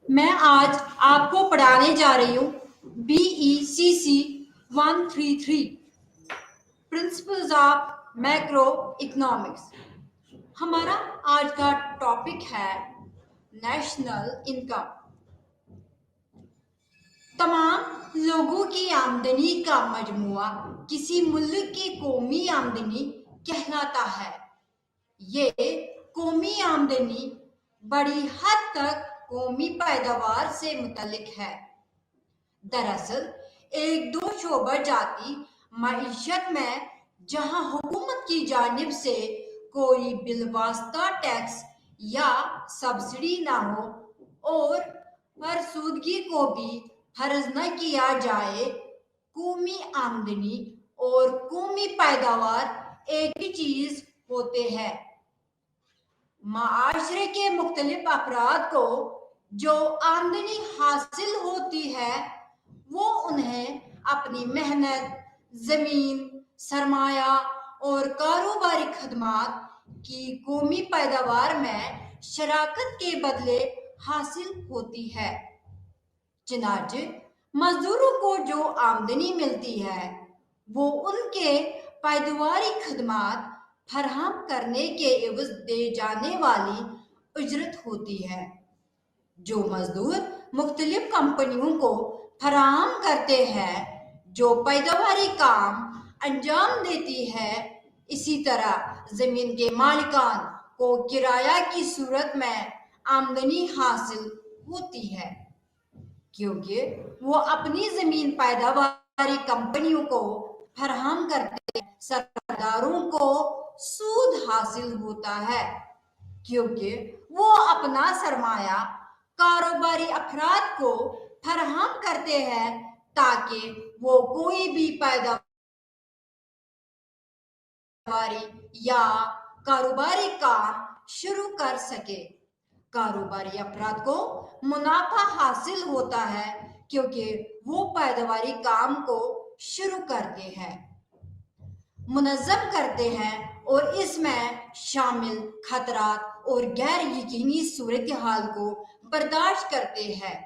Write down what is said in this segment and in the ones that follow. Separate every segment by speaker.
Speaker 1: मैं आज आपको पढ़ाने जा रही हूँ BECC 133 principles of macro economics. हमारा आज का टॉपिक है नेशनल इनकम। तमाम लोगों की आमदनी का मजमुआ किसी मुल्क की कौमी आमदनी कहलाता है। ये कौमी आमदनी बड़ी हद तक कौमी पैदावार से मुतल्लिक है। दरअसल एक दो शोबा जाती मईशत में जहां हुकूमत की जानिब से कोई बिलवास्ता टैक्स या सब्सिडी ना हो और फरसूदगी को भी फर्ज न किया जाए, कौमी आमदनी और कौमी पैदावार एक ही चीज होते हैं। माशरे के मुख्तलिफ अफराद को जो आमदनी हासिल होती है वो उन्हें अपनी मेहनत, जमीन, सरमाया और कारोबारी खदमात की कौमी पैदावार में शराकत के बदले हासिल होती है। चनाचे मजदूरों को जो आमदनी मिलती है वो उनके पैदावारी खदमात फराहम करने के एवज दे जाने वाली उजरत होती है। जो मजदूर मुख्तलिफ कंपनियों को फराहम करते हैं जो पैदावारी काम अंजाम देती है, इसी तरह जमीन के मालिकान को किराया की सूरत में आमदनी हासिल होती है, क्योंकि वो अपनी जमीन पैदावारी कंपनियों को फराहम करते सरदारों को सूद हासिल होता है, क्योंकि वो अपना सरमाया कारोबारी अफराद को फराहम करते हैं ताकि वो कोई भी पैदावारी या कारोबारी काम शुरू कर सके। कारोबारी अफराद को मुनाफा हासिल होता है क्योंकि वो पैदावारी काम को शुरू करते हैं, मुनज़्ज़म करते हैं और इसमें शामिल खतरात और गैर यकीनी सूरत हाल को बर्दाश्त करते हैं।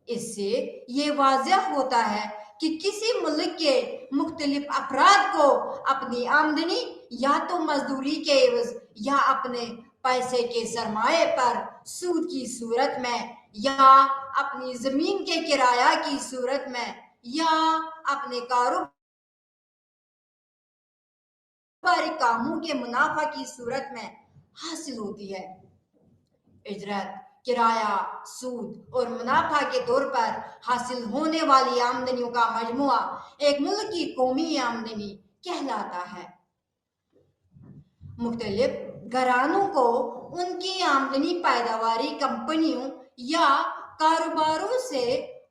Speaker 1: इससे ये वाज़ेह होता है कि किसी मुल्क के मुख्तलिफ अफराद को अपनी आमदनी या तो मजदूरी के एवज या अपने पैसे के सरमाए पर सूद की सूरत में या अपनी जमीन के किराया की सूरत में या अपने कारोबारी कामों के मुनाफा की सूरत में हासिल होती है। इजरत, किराया, सूद और मुनाफा के तौर पर हासिल होने वाली आमदनियों का मजमुआ एक मुल्क की कौमी आमदनी कहलाता है। मुख्तलिफ घरानों को उनकी आमदनी पैदावारी कंपनियों या कारोबारों से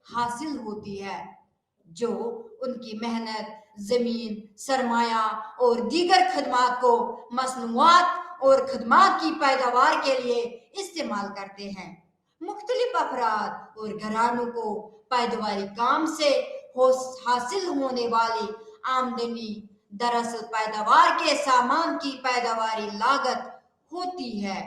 Speaker 1: हासिल होती है जो उनकी मेहनत, जमीन, सरमाया और दीगर खदमात को मसनूआत और खदमात की पैदावार के लिए इस्तेमाल करते हैं। मुख्तलिफ अफराद और घरानों को पैदावारी काम से हासिल होने वाली आमदनी दरअसल पैदावार के सामान की पैदावारी लागत होती है।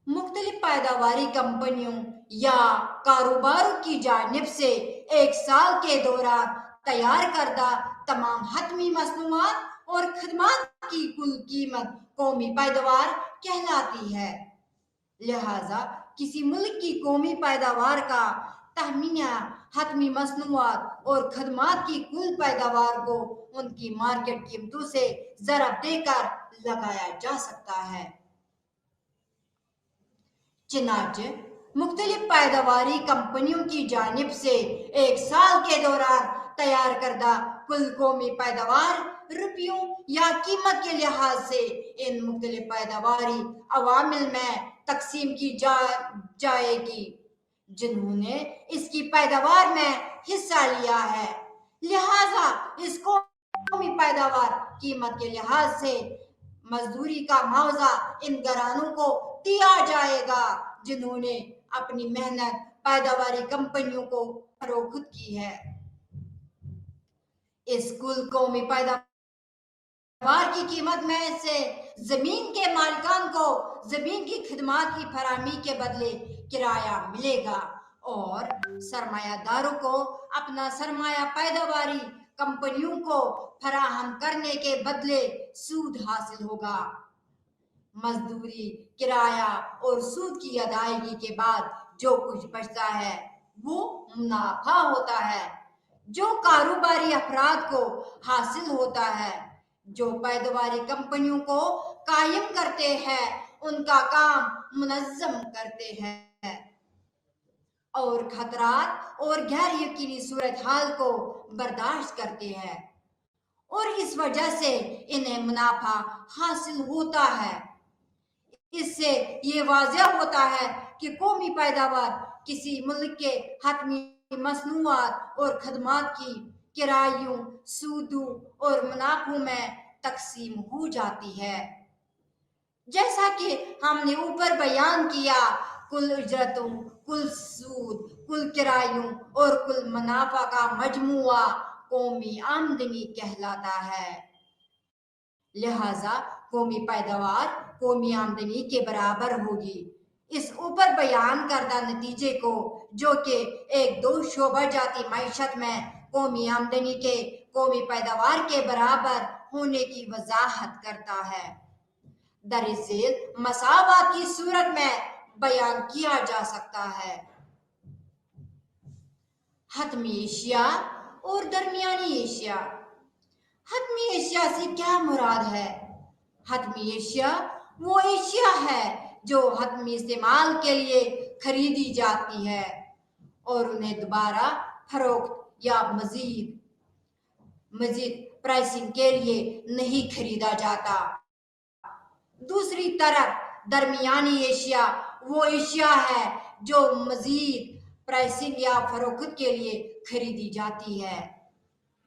Speaker 1: मुख्तलिफ पैदावारी कंपनियों या कारोबारों की जानिब से एक साल के दौरान तैयार करदा तमाम हतमी मसनूआत और खदमात की कुल कीमत कौमी पैदावार कहलाती है। लिहाजा किसी मुल्क की कौमी पैदावार का तहमीना हतमी मसनूआत और खदमात की कुल पैदावार को उनकी मार्केट कीमतों से ज़रब देकर लगाया जा सकता है। चनाचे मुख्तलिफ पैदावारी कंपनियों की जानिब से एक साल के दौरान तैयार करदा कुल कौमी पैदावार रुपयों या कीमत के लिहाज से इन मुख्तलिफ पैदावारी अवामिल में तकसीम की जाएगी जिन्होंने इसकी पैदावार में हिस्सा लिया है। लिहाजा इस कौमी पैदावार कीमत के लिहाज से मजदूरी का मुआवजा इन घरानों को दिया जाएगा जिन्होंने अपनी मेहनत पैदावारी कंपनियों को फरोख्त की है। इस कुल कौमी पैदावार پیداوار کی قیمت میں سے زمین کے مالکان کو زمین کی خدمات کی فراہمی کے بدلے کرایہ ملے گا اور سرمایہ داروں کو اپنا سرمایہ پیداواری کمپنیوں کو فراہم کرنے کے بدلے سود حاصل ہوگا۔ مزدوری، کرایہ اور سود کی ادائیگی کے بعد جو کچھ بچتا ہے وہ منافع ہوتا ہے جو کاروباری افراد کو حاصل ہوتا ہے، جو پیداواری کمپنیوں کو قائم کرتے ہیں، ان کا کام منظم کرتے ہیں اور خطرات اور غیر یقینی صورتحال کو برداشت کرتے ہیں اور اس وجہ سے انہیں منافع حاصل ہوتا ہے۔ اس سے یہ واضح ہوتا ہے کہ قومی پیداوار کسی ملک کے حتمی مصنوعات اور خدمات کی کرایوں، سودوں اور منافعوں میں تقسیم ہو جاتی ہے۔ جیسا کہ ہم نے اوپر بیان کیا، کل اجرتوں، کل سود، کل کرایوں اور کل منافع کا مجموعہ قومی آمدنی کہلاتا ہے۔ لہذا قومی پیداوار قومی آمدنی کے برابر ہوگی۔ اس اوپر بیان کردہ نتیجے کو، جو کہ ایک دو شعبہ جاتی معیشت میں قومی آمدنی کے قومی پیداوار کے برابر ہونے کی وضاحت کرتا ہے، درذیل مساوات کی صورت میں بیان کیا جا سکتا ہے۔ حتمی اشیاء اور درمیانی اشیاء۔ حتمی اشیاء سے کیا مراد ہے؟ حتمی اشیاء وہ اشیاء ہے جو حتمی استعمال کے لیے خریدی جاتی ہے اور انہیں دوبارہ فروخت یا مزید پرائسنگ کے لیے نہیں خریدا جاتا۔ دوسری طرف درمیانی اشیاء وہ اشیاء ہے جو مزید پرائسنگ یا فروخت کے لیے خریدی جاتی ہے۔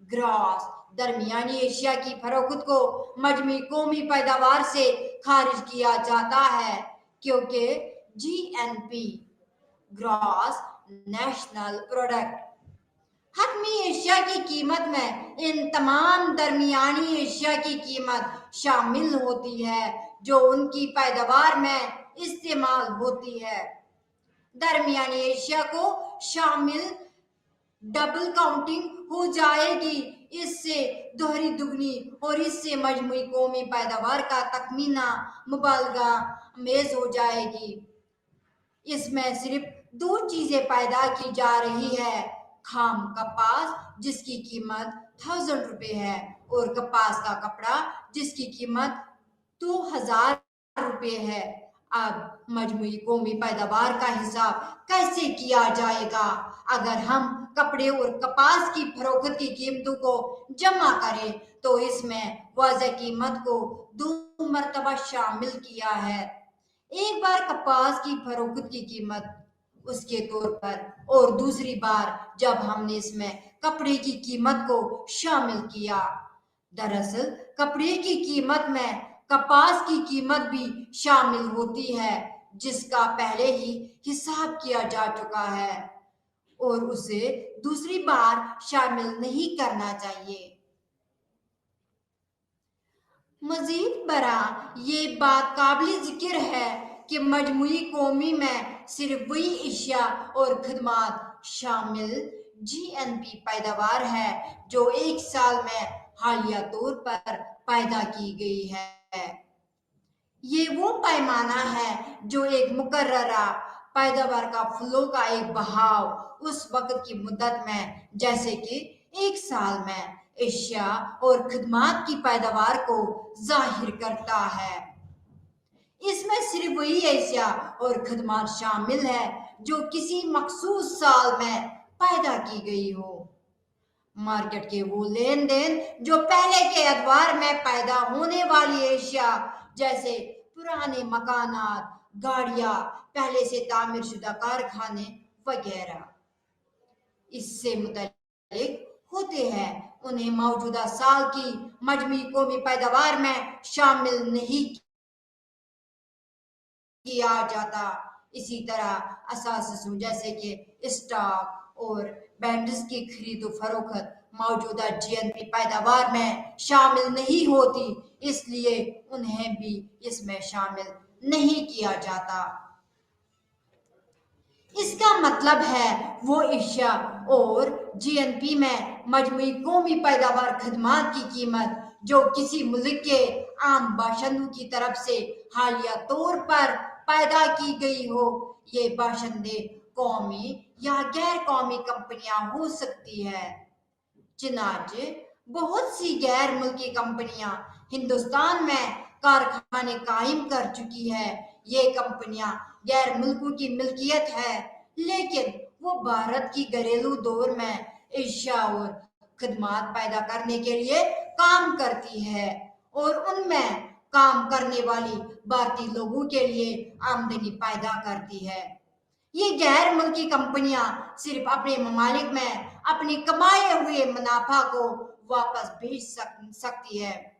Speaker 1: گراس درمیانی اشیاء کی فروخت کو مجموعی قومی پیداوار سے خارج کیا جاتا ہے کیونکہ G N P gross national product حتمی اشیاء کی قیمت میں ان تمام درمیانی اشیاء کی قیمت شامل ہوتی ہے جو ان کی پیداوار میں استعمال ہوتی ہے۔ درمیانی اشیاء کو شامل ڈبل کاؤنٹنگ ہو جائے گی، اس سے دوہری دگنی اور اس سے مجموعی قومی پیداوار کا تخمینہ مبالغہ آمیز ہو جائے گی۔ اس میں صرف دو چیزیں پیدا کی جا رہی ہے، خام کپاس جس کی قیمت 1000 روپے ہے اور کپاس کا کپڑا جس کی قیمت 2000 روپے ہے۔ اب مجموعی قومی پیداوار کا حساب کیسے کیا جائے گا؟ اگر ہم کپڑے اور کپاس کی فروخت کی قیمتوں کو جمع کریں تو اس میں واضح قیمت کو 2 مرتبہ شامل کیا ہے، ایک بار کپاس کی فروخت کی قیمت اس کے طور پر اور دوسری بار جب ہم نے اس میں کپڑے کی قیمت کو شامل کیا۔ دراصل کپڑے کی قیمت میں کپاس کی قیمت بھی شامل ہوتی ہے جس کا پہلے ہی حساب کیا جا چکا ہے اور اسے دوسری بار شامل نہیں کرنا چاہیے۔ مزید برآں یہ بات قابل ذکر ہے کہ مجموعی قومی میں صرف وہی اشیاء اور خدمات شامل جی این پی پیداوار ہے جو ایک سال میں حالیہ طور پر پیدا کی گئی ہے۔ یہ وہ پیمانہ ہے جو ایک مقررہ پیداوار کا فلو کا ایک بہاؤ اس وقت کی مدت میں، جیسے کہ ایک سال میں، اشیاء اور خدمات کی پیداوار کو ظاہر کرتا ہے۔ اس میں صرف وہی اشیاء اور خدمات شامل ہے جو کسی مخصوص سال میں پیدا کی گئی ہو۔ مارکیٹ کے وہ لین دین جو پہلے کے ادوار میں پیدا ہونے والی اشیاء جیسے پرانے مکانات، گاڑیاں، پہلے سے تعمیر شدہ کارخانے وغیرہ اس سے متعلق ہوتے ہیں، انہیں موجودہ سال کی مجموعی قومی پیداوار میں شامل نہیں کیا جاتا۔ اسی طرح اساسوں جیسے کہ اسٹاک اور بانڈز کی خرید و فروخت मौजूदा GNP पैदावार में शामिल नहीं होती, इसलिए उन्हें भी इसमें शामिल नहीं किया जाता। इसका मतलब है वो एशिया और GNP में मजमूई कौमी पैदावार खदमात की कीमत जो किसी मुल्क के आम बाशिंदों की तरफ से हालिया तौर पर पैदा की गई हो, ये बाशिंदे कौमी या गैर कौमी कंपनियां हो सकती है। चुनांचे बहुत सी गैर मुल्की कंपनियां हिंदुस्तान में कारखाने कायम कर चुकी है। ये कंपनियां गैर मुल्कों की मिल्कियत है, लेकिन वो भारत की घरेलू दौर में एशिया और खदमात पैदा करने के लिए काम करती है और उनमें काम करने वाली भारतीय लोगों के लिए आमदनी पैदा करती है। ये गैर मुल्की कंपनियां सिर्फ अपने ममालिक में अपने कमाए हुए मुनाफा को वापस भेज सकती है।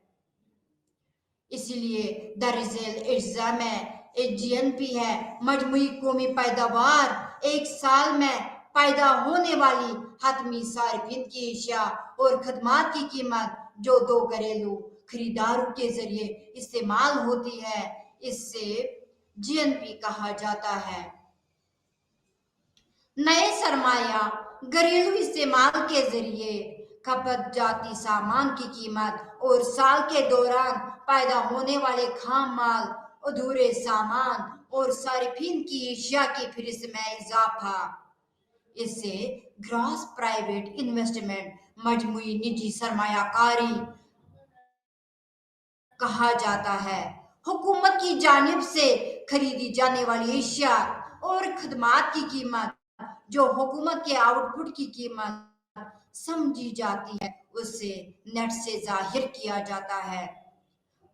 Speaker 1: इसलिए दरअसल इज्जा में एक GNP है मजमूई कौमी पैदावार, एक साल में पैदा होने वाली हतमी सार्फिन की एशिया और खदमात की कीमत जो दो घरेलू खरीदारों के जरिए इस्तेमाल होती है, इससे GNP कहा जाता है। नए सरमाया घरेलू इस्तेमाल के जरिए खपत जाती सामान की कीमत और साल के दौरान पैदा होने वाले खाम माल, अधूरे सामान और सार्फिन की एशिया की फहरिस्त में इजाफा। इसे ग्रॉस प्राइवेट इन्वेस्टमेंट मजमूई निजी सरमायाकारी कहा जाता है। हुकूमत की जानिब से खरीदी जाने वाली एशिया और खदमात की कीमत जो हुकूमत के आउटपुट की कीमत समझी जाती है, उसे नेट से जाहिर किया जाता है।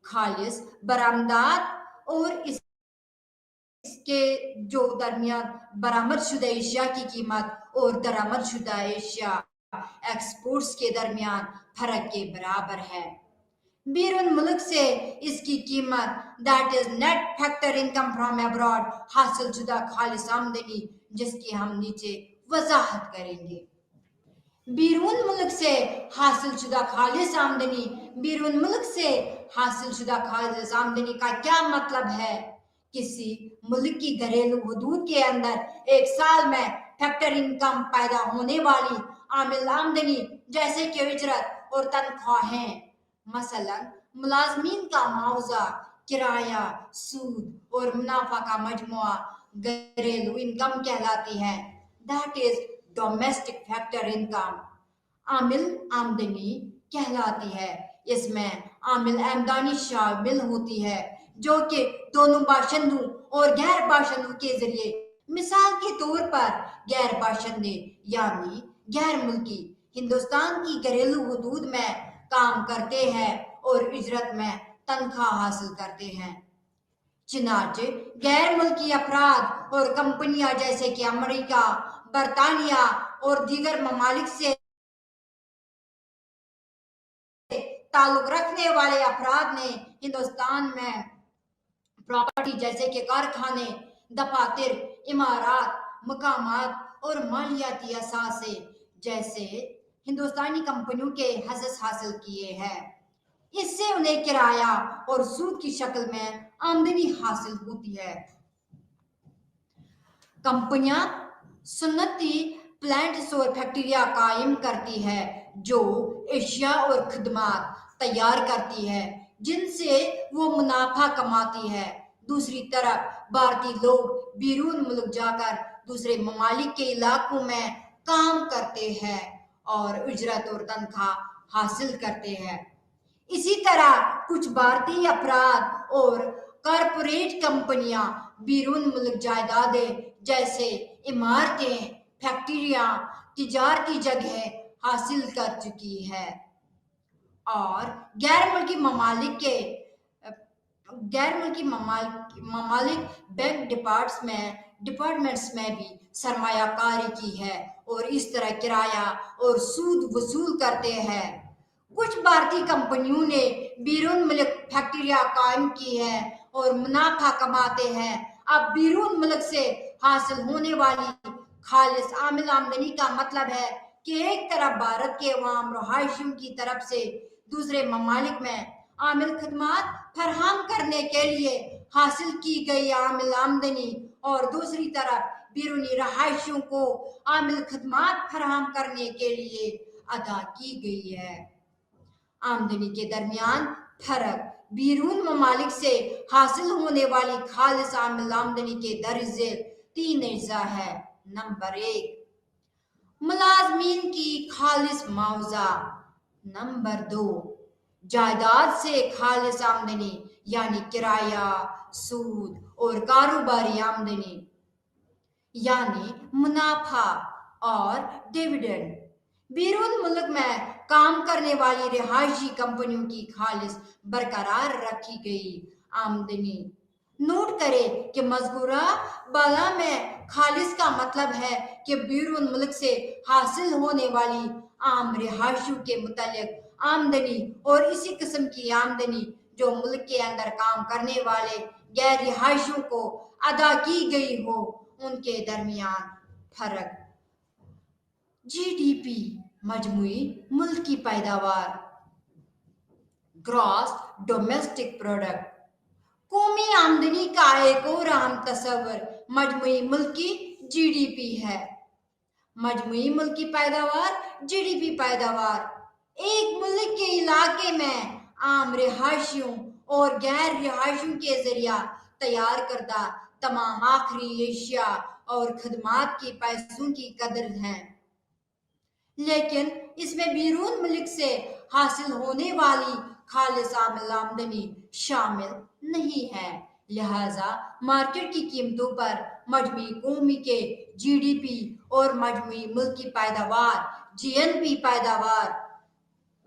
Speaker 1: खालिस बरामदात और इसके जो दरमियान बरामद शुदा एशिया की कीमत और दरामद शुदा एशिया एक्सपोर्ट्स के दरमियान फर्क के बराबर है। बैरून मुल्क से इसकी कीमत that is net factor income from abroad हासिल शुदा खालिस आमदनी, जिसकी हम नीचे वजाहत करेंगे। बैरून मुल्क से हासिल शुदा खालिस आमदनी, बैरून मुल्क से हासिल शुदा खालिस आमदनी का क्या मतलब है? किसी मुल्क की घरेलू हदूद के अंदर एक साल में फैक्टर इनकम पैदा होने वाली आमिल आमदनी जैसे कि उजरत और तनख्वाहें, मसलन मुलाजमीन का मुआवजा, किराया, सूद और मुनाफा का मजमुआ घरेलू इनकम कहलाती है। That is domestic factor income आमिल आमदनी कहलाती है। इसमें आमिल आमदनी शामिल होती है जो कि दोनों बाशिंदों और गैर बाशिंदों के जरिए, मिसाल के तौर पर गैर बाशिंदे यानी गैर मुल्की हिंदुस्तान की घरेलू हदूद में काम करते हैं और इजरत में तनख्वाह हासिल करते हैं। चुनांचे गैर मुल्की अफराद और कंपनियां जैसे कि अमेरिका, बरतानिया और दीगर ममालिक से ताल्लुक रखने वाले अफराद ने हिंदुस्तान में प्रॉपर्टी जैसे कि कारखाने, दफातर, इमारात, मकामात और मालियाती असासे जैसे हिंदुस्तानी कंपनियों के हसस हासिल किए हैं। इससे उन्हें किराया और सूद की शक्ल में आमदनी हासिल होती है। कंपनियां सुन्नती प्लांट्स और फैक्ट्रियां कायम करती है जो एशिया और खदमात तैयार करती है जिनसे वो मुनाफा कमाती है। दूसरी तरफ भारतीय लोग बैरून मुल्क जाकर दूसरे ममालिक के इलाकों में काम करते हैं और उजरत और तनख्वाह हासिल करते हैं। इसी तरह कुछ भारतीय अफराद और कारपोरेट कंपनियां बैरून मुल्क जायदादें जैसे इमारतें, फैक्ट्रियां, तिजारती जगह हासिल कर चुकी है और गैर मुल्की ममालिक बैंक डिपार्टमेंट्स में भी सरमायाकारी की है और इस तरह किराया और सूद वसूल करते हैं। कुछ भारतीय कंपनियों ने बैरून मुल्क फैक्ट्रियां कायम की है और मुनाफा कमाते हैं। अब बैरून मुल्क से हासिल होने वाली खालिस आमिल आमदनी का मतलब है کہ ایک طرف بھارت کے عوام رہائشیوں کی طرف سے دوسرے ممالک میں عامل خدمات فراہم کرنے کے لیے حاصل کی گئی عامل آمدنی اور دوسری طرف بیرونی رہائشیوں کو عامل خدمات فراہم کرنے کے لیے ادا کی گئی ہے۔ آمدنی کے درمیان فرق بیرون ممالک سے حاصل ہونے والی خالص عامل آمدنی کے درج ذیل 3 اجزاء ہے۔ نمبر 1، ملازمین کی خالص معاوضہ۔ نمبر 2، جائیداد سے خالص آمدنی یعنی کرایہ، سود اور کاروباری آمدنی یعنی منافع اور ڈیویڈنڈ۔ بیرون ملک میں کام کرنے والی رہائشی کمپنیوں کی خالص برقرار رکھی گئی آمدنی۔ نوٹ کریں کہ مذکورہ بالا میں خالص کا مطلب ہے کہ بیرون ملک سے حاصل ہونے والی عام رہائشیوں کے متعلق آمدنی اور اسی قسم کی آمدنی جو ملک کے اندر کام کرنے والے غیر رہائشیوں کو ادا کی گئی ہو، ان کے درمیان فرق۔ جی ڈی پی مجموعی ملکی پیداوار، گراس ڈومیسٹک پروڈکٹ۔ قومی آمدنی کا ایک اور اہم تصور مجموعی ملکی جی ڈی پی ہے۔ مجموعی ملکی پیداوار جی ڈی پی پیداوار ایک ملک کے علاقے میں عام رہائشیوں اور غیر رہائشیوں کے ذریعہ تیار کردہ تمام آخری اشیاء اور خدمات کی پیسوں کی قدر ہے، لیکن اس میں بیرون ملک سے حاصل ہونے والی خالص عامل آمدنی شامل نہیں ہے۔ لہذا مارکیٹ کی قیمتوں پر مجموعی قومی کے جی ڈی پی اور مجموعی ملکی پیداوار جی این پی پیداوار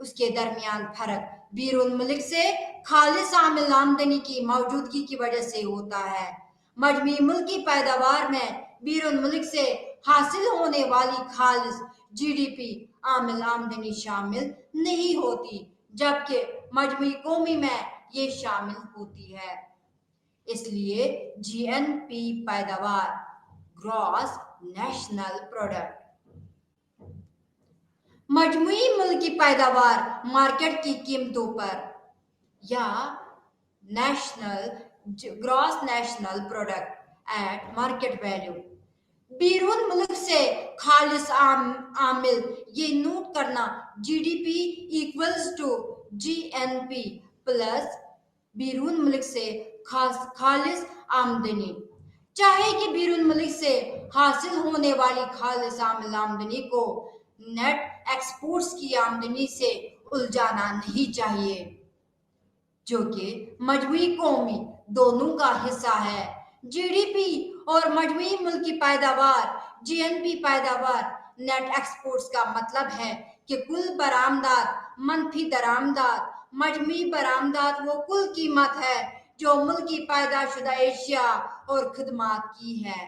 Speaker 1: اس کے درمیان فرق بیرون ملک سے خالص عامل آمدنی کی موجودگی کی وجہ سے ہوتا ہے۔ مجموعی ملکی پیداوار میں بیرون ملک سے حاصل ہونے والی خالص جی ڈی پی عامل آمدنی شامل نہیں ہوتی، جبکہ مجموعی قومی میں یہ شامل ہوتی ہے۔ اس لیے جی این پی پیداوار گراس نیشنل پروڈکٹ مجموعی ملکی پیداوار مارکیٹ کی قیمتوں پر یا gross national product at market value. بیرون ملک سے خالص عامل یہ نوٹ کرنا G D P equals to G N P plus بیرون ملک سے خالص آمدنی، چاہے کہ بیرون ملک سے حاصل ہونے والی خالص عامل آمدنی کو نیٹ ایکسپورٹس کی آمدنی سے الجھانا نہیں چاہیے، جو کہ مجموعی قومی دونوں کا حصہ ہے۔ جی ڈی پی اور مجموعی ملکی پیداوار جی این پی پیداوار نیٹ ایکسپورٹس کا مطلب ہے کہ کل برآمدات منفی درآمدات۔ مجموعی برآمدات وہ کل قیمت ہے جو ملکی پیدا شدہ اشیاء اور خدمات کی ہے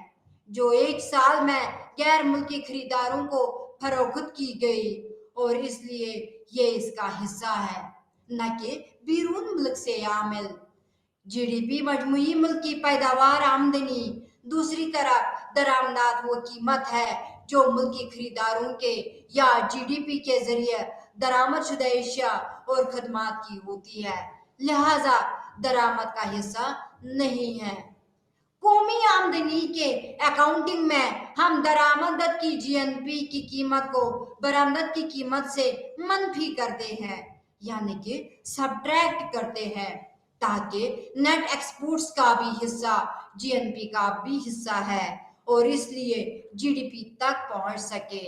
Speaker 1: جو ایک سال میں غیر ملکی خریداروں کو فروخت کی گئی، اور اس لیے یہ اس کا حصہ ہے، نہ کہ بیرون ملک سے عامل۔ جی ڈی پی مجموعی ملکی پیداوار آمدنی۔ دوسری طرف درآمدات وہ قیمت ہے جو ملکی خریداروں کے یا جی ڈی پی کے ذریعے درآمد شدہ اشیاء اور خدمات کی ہوتی ہے، لہذا درآمد کا حصہ نہیں ہے۔ قومی آمدنی کے اکاؤنٹنگ میں ہم درآمدات کی جی این پی کی قیمت کو برآمدات کی قیمت سے منفی کرتے ہیں، یعنی کہ سبٹریکٹ کرتے ہیں، تاکہ نیٹ ایکسپورٹس کا بھی حصہ جی این پی کا بھی حصہ ہے اور اس لیے جی ڈی پی تک پہنچ سکے۔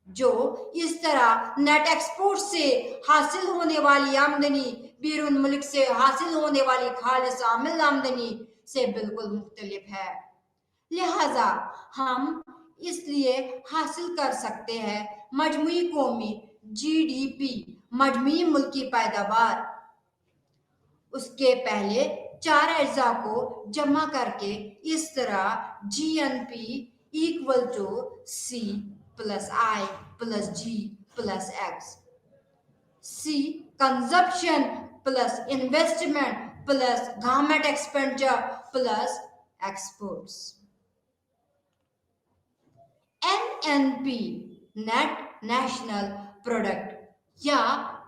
Speaker 1: جو اس طرح نیٹ ایکسپورٹ سے حاصل ہونے والی آمدنی بیرون ملک سے حاصل ہونے والی خالص عامل آمدنی سے بالکل مختلف ہے، لہذا ہم اس لیے حاصل کر سکتے ہیں مجموعی قومی جی ڈی پی مجموعی ملکی پیداوار اس کے پہلے 4 اجزاء کو جمع کر کے اس طرح G N P equal to C plus I plus G plus X. C consumption plus investment plus government expenditure plus exports. N N P net national product या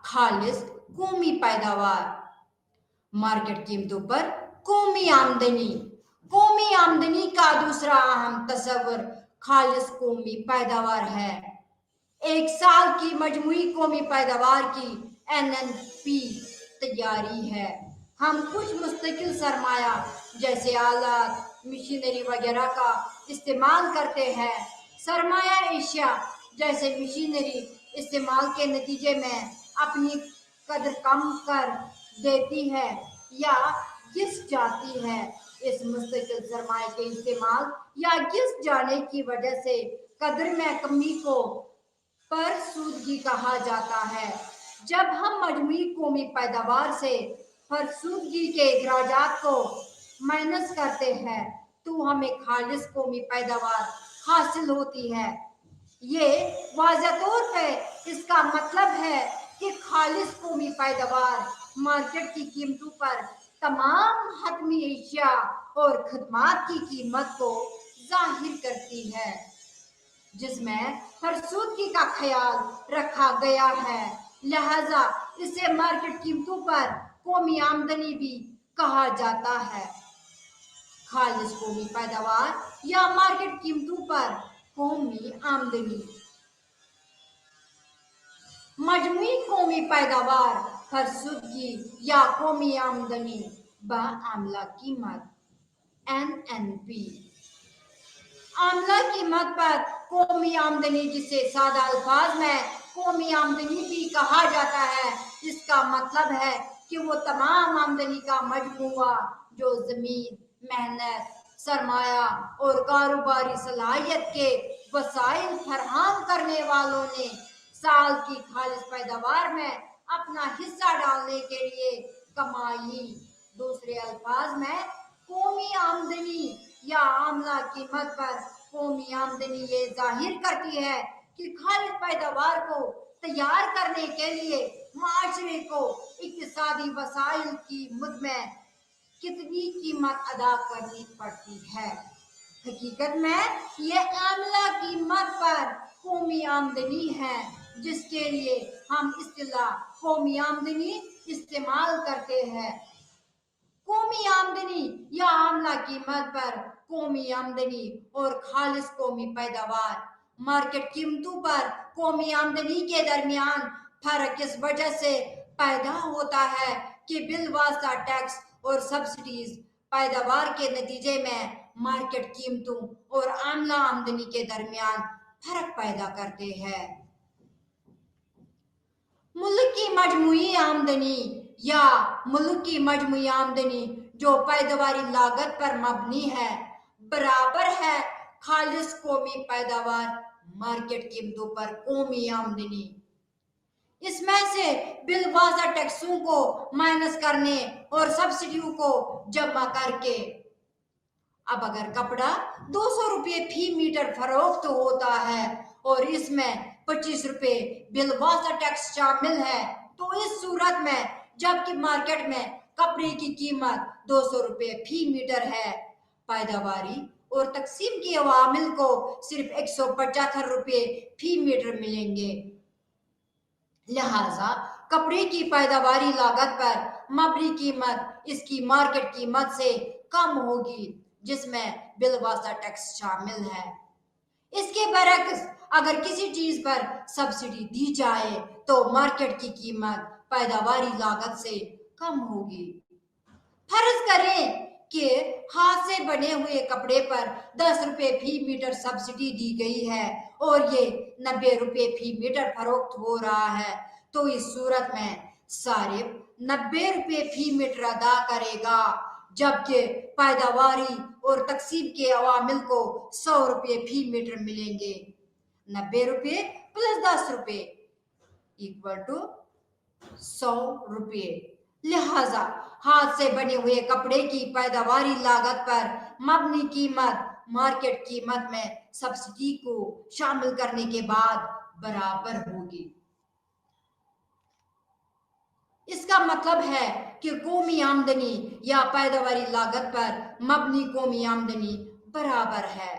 Speaker 1: खालिस कौमी पैदावार। मार्केट कीमतों पर कौमी आमदनी का दूसरा अहम तस्वर खालिस कौमी पैदावार है। एक साल की मजमूई कौमी पैदावार की NNP तैयारी है। हम कुछ मुस्तकिल सरमाया जैसे आलात, मशीनरी वगैरह का इस्तेमाल करते हैं। सरमाया एशिया जैसे मशीनरी इस्तेमाल के नतीजे में अपनी कदर कम कर देती है या गिस जाती है। इस मुस्तकिल सरमाए के इस्तेमाल या गिस जाने की वजह से कदर में कमी को फरसूदगी कहा जाता है। जब हम मजमूई कौमी पैदावार से फरसूदगी के अखराजात को माइनस करते हैं तो हमें खालिस कौमी पैदावार हासिल होती है। ये वाज़ेह तौर पे इसका मतलब है कि खालिस कौमी पैदावार मार्केट की कीमतों पर तमाम हतमी एशिया और खदमात की कीमत को जाहिर करती है, जिसमें फरसूदगी का ख्याल रखा गया है। लिहाजा इसे मार्केट कीमतों पर कौमी आमदनी भी कहा जाता है। खालिस कौमी पैदावार या मार्केट कीमतों पर कौमी आमदनी। मजमूई कौमी पैदावार, फरसूदगी या कौमी आमदनी बाआमला कीमत NNP। आमला कीमत पर कौमी आमदनी, जिसे सादा अल्फाज में कौमी आमदनी भी कहा जाता है, इसका मतलब है कि वो तमाम आमदनी का मजमूआ जो जमीन, मेहनत, सरमाया और कारोबारी सलाहियत के वसाइल फराहम करने वालों ने साल की खालिस पैदावार में अपना हिस्सा डालने के लिए कमाई। दूसरे अल्फाज में कौमी आमदनी या आमला कीमत पर कौमी आमदनी ये जाहिर करती है कि खालिस पैदावार को तैयार करने के लिए माशरे को इक्तिसादी वसाइल की मुद में कितनी कीमत अदा करनी पड़ती है। हकीकत में ये आमला कीमत पर कौमी आमदनी है, जिसके लिए हम इस्तिलाह कौमी आमदनी इस्तेमाल करते हैं। कौमी आमदनी या आमला कीमत पर कौमी आमदनी और खालिस कौमी पैदावार मार्केट कीमतों पर कौमी आमदनी के दरमियान फर्क इस वजह से पैदा होता है कि बिलवास्ता टैक्स और सब्सिडीज पैदावार के नतीजे में मार्केट कीमतों और आमला आमदनी के दरमियान फर्क पैदा करते हैं। मुल्क की मजमूई आमदनी या मुल्क की मजमूई आमदनी जो पैदावारी लागत पर मबनी है, बराबर है खालिस कौमी पैदावार मार्केट कीमतों पर कौमी आमदनी। इसमें से बिलवाज़ा टैक्सों को माइनस करने और सब्सिडियों को जमा करके अब अगर कपड़ा 200 रुपये फी मीटर फरोख्त होता है और इसमें 25 रुपये बिलवाज़ा टैक्स शामिल है, तो इस सूरत में जबकि मार्केट में कपड़े की कीमत 200 रुपये फी मीटर है, पैदावारी और तकसीम के अवामिल को सिर्फ 175 रुपये फी मीटर मिलेंगे। लिहाजा कपड़े की पैदावारी लागत पर मबनी कीमत इसकी मार्केट कीमत से कम होगी, जिसमें बिलवास्ता टैक्स शामिल है। इसके बरक्स अगर किसी चीज पर सब्सिडी दी जाए तो मार्केट की कीमत पैदावारी लागत से कम होगी। फर्ज करें कि हाथ से बने हुए कपड़े पर 10 रुपये फी मीटर सब्सिडी दी गई है और ये 90 रुपये फी मीटर फरोख्त हो रहा है, तो इस सूरत में सारिफ 90 रुपये फी मीटर अदा करेगा, जबकि पैदावारी और तकसीम के अवामिल को 100 रुपये फी मीटर मिलेंगे। 90 रुपये प्लस 10 रुपये इक्वल टू 100 रुपये। लिहाजा हाथ से बने हुए कपड़े की पैदावारी लागत पर मबनी कीमत मार्केट कीमत में सब्सिडी को शामिल करने के बाद बराबर होगी। इसका मतलब है कि कौमी आमदनी या पैदावारी लागत पर मबनी कौमी आमदनी बराबर है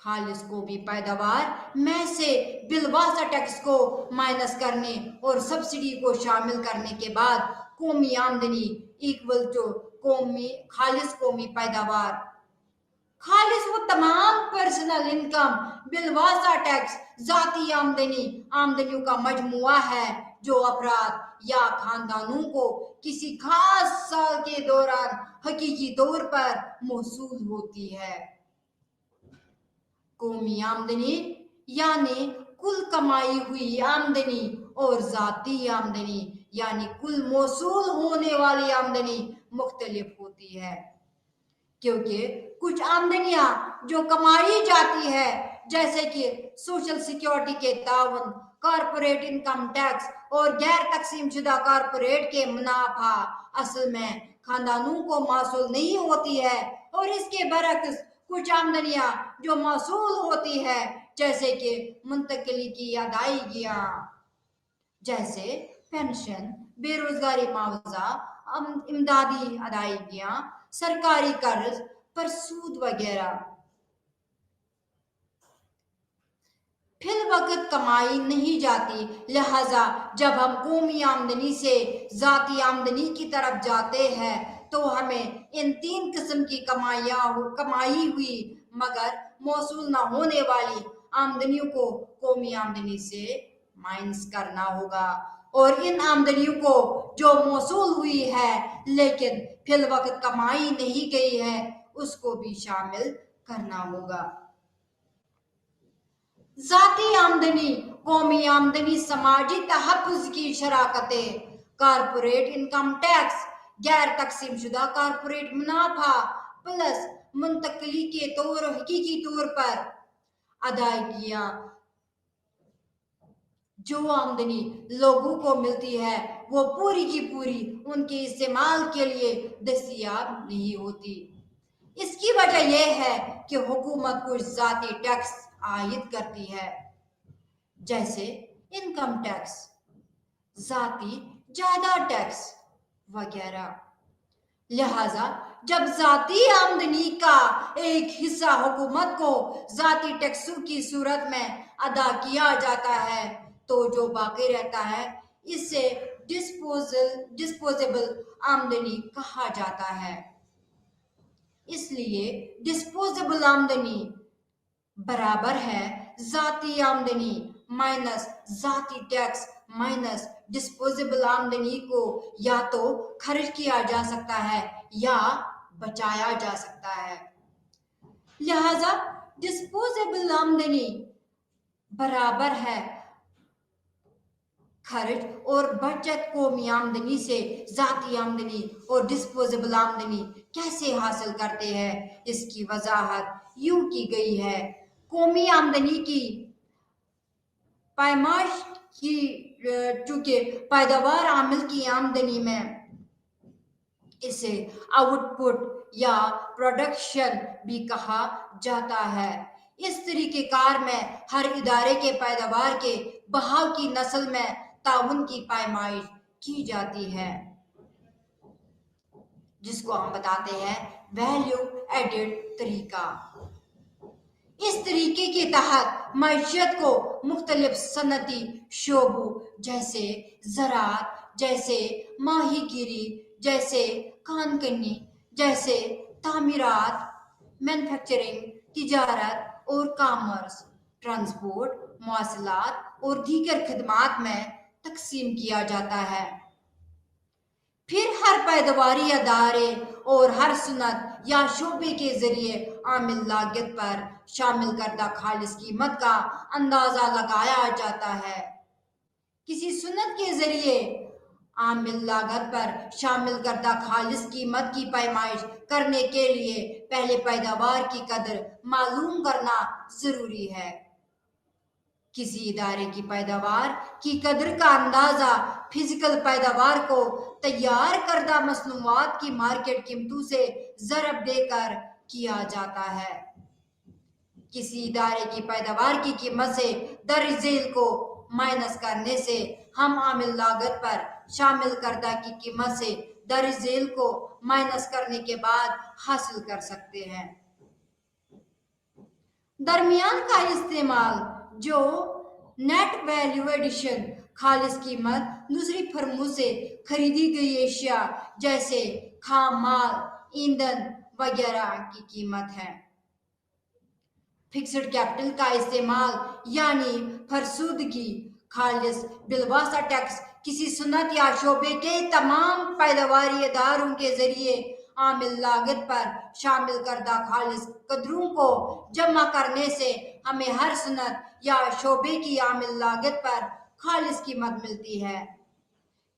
Speaker 1: खालिस कौमी पैदावार में से बिलवासा टैक्स को माइनस करने और सब्सिडी को शामिल करने के बाद कौमी आमदनी इक्वल टू खालिस कौमी पैदावार। खालिस वो तमाम पर्सनल इनकम बिलवासा टैक्स जाती आमदनियों का मजमुआ है जो अफराद या खानदानों को किसी खास साल के दौरान हकीकी तौर पर मौसूल होती है। कौमी आमदनी यानी कुल कमाई हुई आमदनी और जाती आमदनी यानी कुल मौसूल होने वाली आमदनी मुख्तलिफ होती है, क्योंकि कुछ आमदनियां जो कमाई जाती है जैसे कि सोशल सिक्योरिटी के ताउन, कॉर्पोरेट इनकम टैक्स और गैर तकसीम शुदा कॉर्पोरेट के मुनाफा असल में खानदानों को मौसूल नहीं होती है, और इसके बरक्स कुछ आमदनियां जो मौसूल होती है जैसे कि मुंतकिली की अदायगियां जैसे पेंशन, बेरोजगारी मुआवजा, इमदादी अदायगियां, सरकारी कर्ज पर सूद वगैरह। फिल वक्त कमाई नहीं जाती, लिहाजा जब हम कौमी आमदनी से जाती आमदनी की तरफ जाते हैं तो हमें इन तीन किस्म की कमाई हुई मगर मौसूल न होने वाली आमदनियों को कौमी आमदनी से माइनस करना होगा, और इन आमदनियों को जो मौसूल हुई है लेकिन फिल वक्त कमाई नहीं गई है उसको भी शामिल करना होगा। जाती आमदनी, कौमी आमदनी, समाजी तहफ़्फ़ुज़ की शराकतें, कॉर्पोरेट इनकम टैक्स, गैर तकसीम शुदा कॉर्पोरेट मुनाफा प्लस मुंतकली के हकीकी तौर पर अदायगियां। जो आमदनी लोगों को मिलती है वो पूरी की पूरी उनके इस्तेमाल के लिए दस्तयाब नहीं होती। इसकी वजह यह है कि हुकूमत कुछ जाती टैक्स आयद करती है जैसे इनकम टैक्स, जाती जायदाद टैक्स वगैरह। लिहाजा जब जाती आमदनी का एक हिस्सा हुकूमत को जाती टैक्सों की सूरत में अदा किया जाता है तो जो बाकी रहता है इसे डिस्पोजेबल आमदनी कहा जाता है। इसलिए डिस्पोजेबल आमदनी बराबर है जाती आमदनी माइनस जाती टैक्स माइनस डिस्पोजेबल आमदनी को या तो खर्च किया जा सकता है या बचाया जा सकता है। लिहाजा डिस्पोजेबल आमदनी बराबर है खर्च और बचत। कौमी आमदनी से जाती आमदनी और डिस्पोजेबल आमदनी कैसे हासिल करते हैं इसकी वजाहत यूं की गई है। कौमी आमदनी की पैमाइश की चूंकि पैदावार आमिल की आमदनी में इसे आउटपुट या प्रोडक्शन भी कहा जाता है। इस तरीकेकार में हर इदारे के पैदावार के बहाव की नस्ल में ताउन की पैमाइश की जाती है जिसको हम बताते हैं वैल्यू एडेड तरीका। इस तरीके के तहत मईशत को मुख्तलिफ सनती शोबों जैसे ज़राअत, जैसे माहीगीरी, जैसे खानकनी, जैसे तामीरात, मैन्युफैक्चरिंग, तिजारत और कॉमर्स, ट्रांसपोर्ट, मवासलात और दीगर खिदमात में तकसीम किया जाता है। फिर हर पैदावारी अदारे और हर सुनत या शोबे के जरिए आमिल लागत पर शामिल करदा खालिस कीमत का अंदाजा लगाया जाता है। किसी सुनत के जरिए आमिल लागत पर शामिल करदा खालिस कीमत की पैमाइश करने के लिए पहले पैदावार की कदर मालूम करना जरूरी है। किसी इदारे की पैदावार की कदर का अंदाजा फिजिकल पैदावार को तैयार करदा मसनूआत की मार्केट कीमतों से ज़रब देकर किया जाता है। किसी इदारे की पैदावार की कीमत से दर्ज झेल को माइनस करने से हम आमिल लागत पर शामिल करदा की कीमत से दर्ज झेल को माइनस करने के बाद हासिल कर सकते हैं। दरमियान का इस्तेमाल जो नेट वैल्यू एडिशन खालिस कीमत दूसरी फर्मों से खरीदी गई एशिया जैसे खाम माल, ईंधन वगैरह की कीमत है। फिक्स्ड कैपिटल का इस्तेमाल यानी फरसूदगी खालिस बिलवासा टैक्स किसी सुन्नत या शोबे के तमाम पैदावारी इदारों के जरिए आमिल लागत पर शामिल करदा खालिस कदरों को जमा करने से हमें हर सुन्नत या शोबे की आमिल लागत पर खालिस कीमत मिलती है।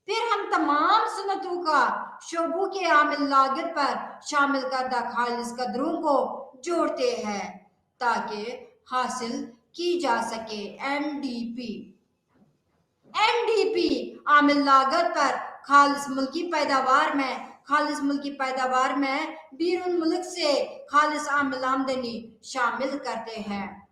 Speaker 1: फिर हम तमाम सुन्नतों का शोबों के आमिल लागत पर शामिल करदा खालिस कदरों को जोड़ते हैं ताकि हासिल की जा सके एनडीपी। एनडीपी आमिल लागत पर खालिस मुल्की पैदावार में बीरून मुल्क से खालिस आमिल आमदनी शामिल करते हैं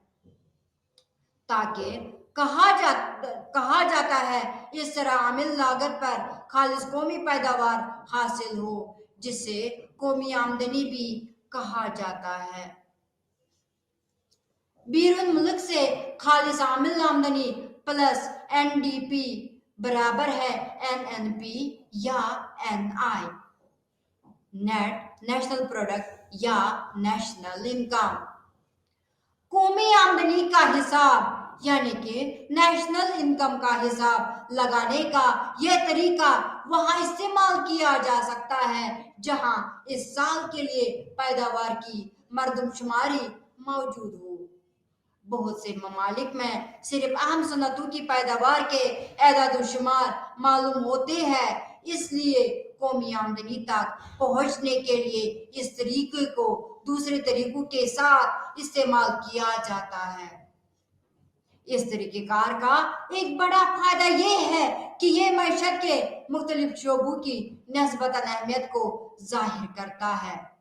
Speaker 1: ताकि कहा जाता है इस तरह आमिल लागत पर खालिस कौमी पैदावार हासिल हो जिसे कौमी आमदनी भी कहा जाता है। बीरून मुल्क से खालिस आमिल आमदनी प्लस एनडीपी बराबर है एनएनपी या एनआई, नेट नेशनल प्रोडक्ट या नेशनल इनकम। कौमी आमदनी का हिसाब यानी कि नेशनल इनकम का हिसाब लगाने का यह तरीका वहां इस्तेमाल किया जा सकता है जहां इस साल के लिए पैदावार की मर्दमशुमारी मौजूद हो। बहुत से ममालिक में सिर्फ अहम सनतों की पैदावार के एदाद-ओ-शुमार मालूम होते हैं, इसलिए कौमी आमदनी तक पहुंचने के लिए इस तरीके को दूसरे तरीकों के साथ इस्तेमाल किया जाता है। इस तरीक़ेकार का एक बड़ा फायदा यह है कि यह मईशत के मुख्तलिफ शोबों की निस्बतन अहमियत को जाहिर करता है।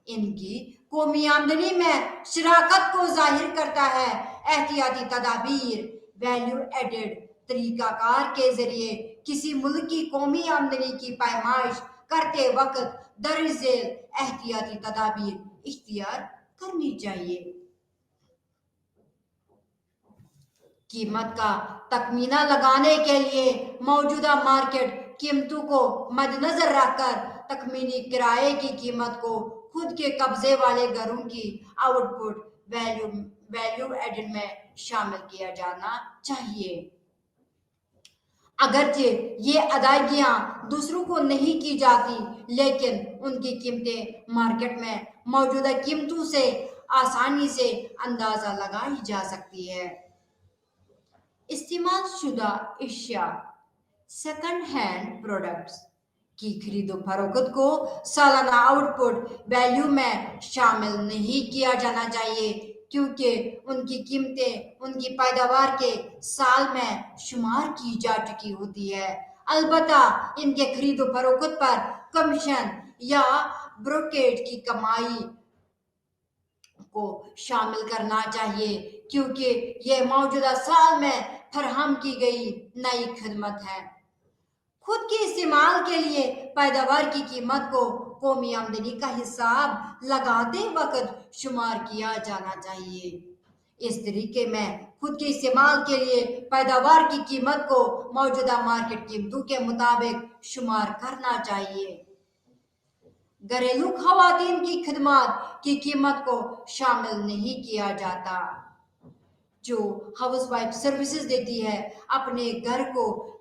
Speaker 1: इनकी कौमी आमदनी में शराकत को जाहिर करता है। एहतियाती तदाबीर वैल्यू एडेड तरीक़ाकार के जरिए किसी मुल्क की कौमी आमदनी की पैमाइश करते वक्त दरअसल एहतियाती तदाबीर इख्तियार करनी चाहिए। कीमत का तखमीना लगाने के लिए मौजूदा मार्केट कीमतों को मद्देनजर रखकर तखमीनी किराए की कीमत को खुद के कब्जे वाले घरों की आउटपुट वैल्यू एडेड में शामिल किया जाना चाहिए। अगरचे ये अदायगियां दूसरों को नहीं की जाती, लेकिन उनकी कीमतें मार्केट में मौजूदा कीमतों से आसानी से अंदाजा लगाई जा सकती है। इस्तेमाल शुदा एशिया सेकंड हैंड प्रोडक्ट्स की खरीदो फरोख्त को सालाना आउटपुट वैल्यू में शामिल नहीं किया जाना चाहिए क्योंकि उनकी कीमतें उनकी पैदावार के साल में शुमार की जा चुकी होती है। अलबत्ता इनके खरीदो फरोख्त पर कमीशन या ब्रोकेज की कमाई को शामिल करना चाहिए क्योंकि यह मौजूदा साल में फराहम की गई नई खदमत है। खुद के इस्तेमाल के लिए पैदावार की कीमत को कौमी आमदनी का हिसाब लगाते वक्त शुमार किया जाना चाहिए। इस तरीके में खुद के इस्तेमाल के लिए पैदावार की कीमत को मौजूदा मार्केट कीमतों के मुताबिक शुमार करना चाहिए। घरेलू खवातीन की खदमात की कीमत को शामिल नहीं किया जाता। जो हाउसवाइफ सर्विसेज देती है, अपने घर को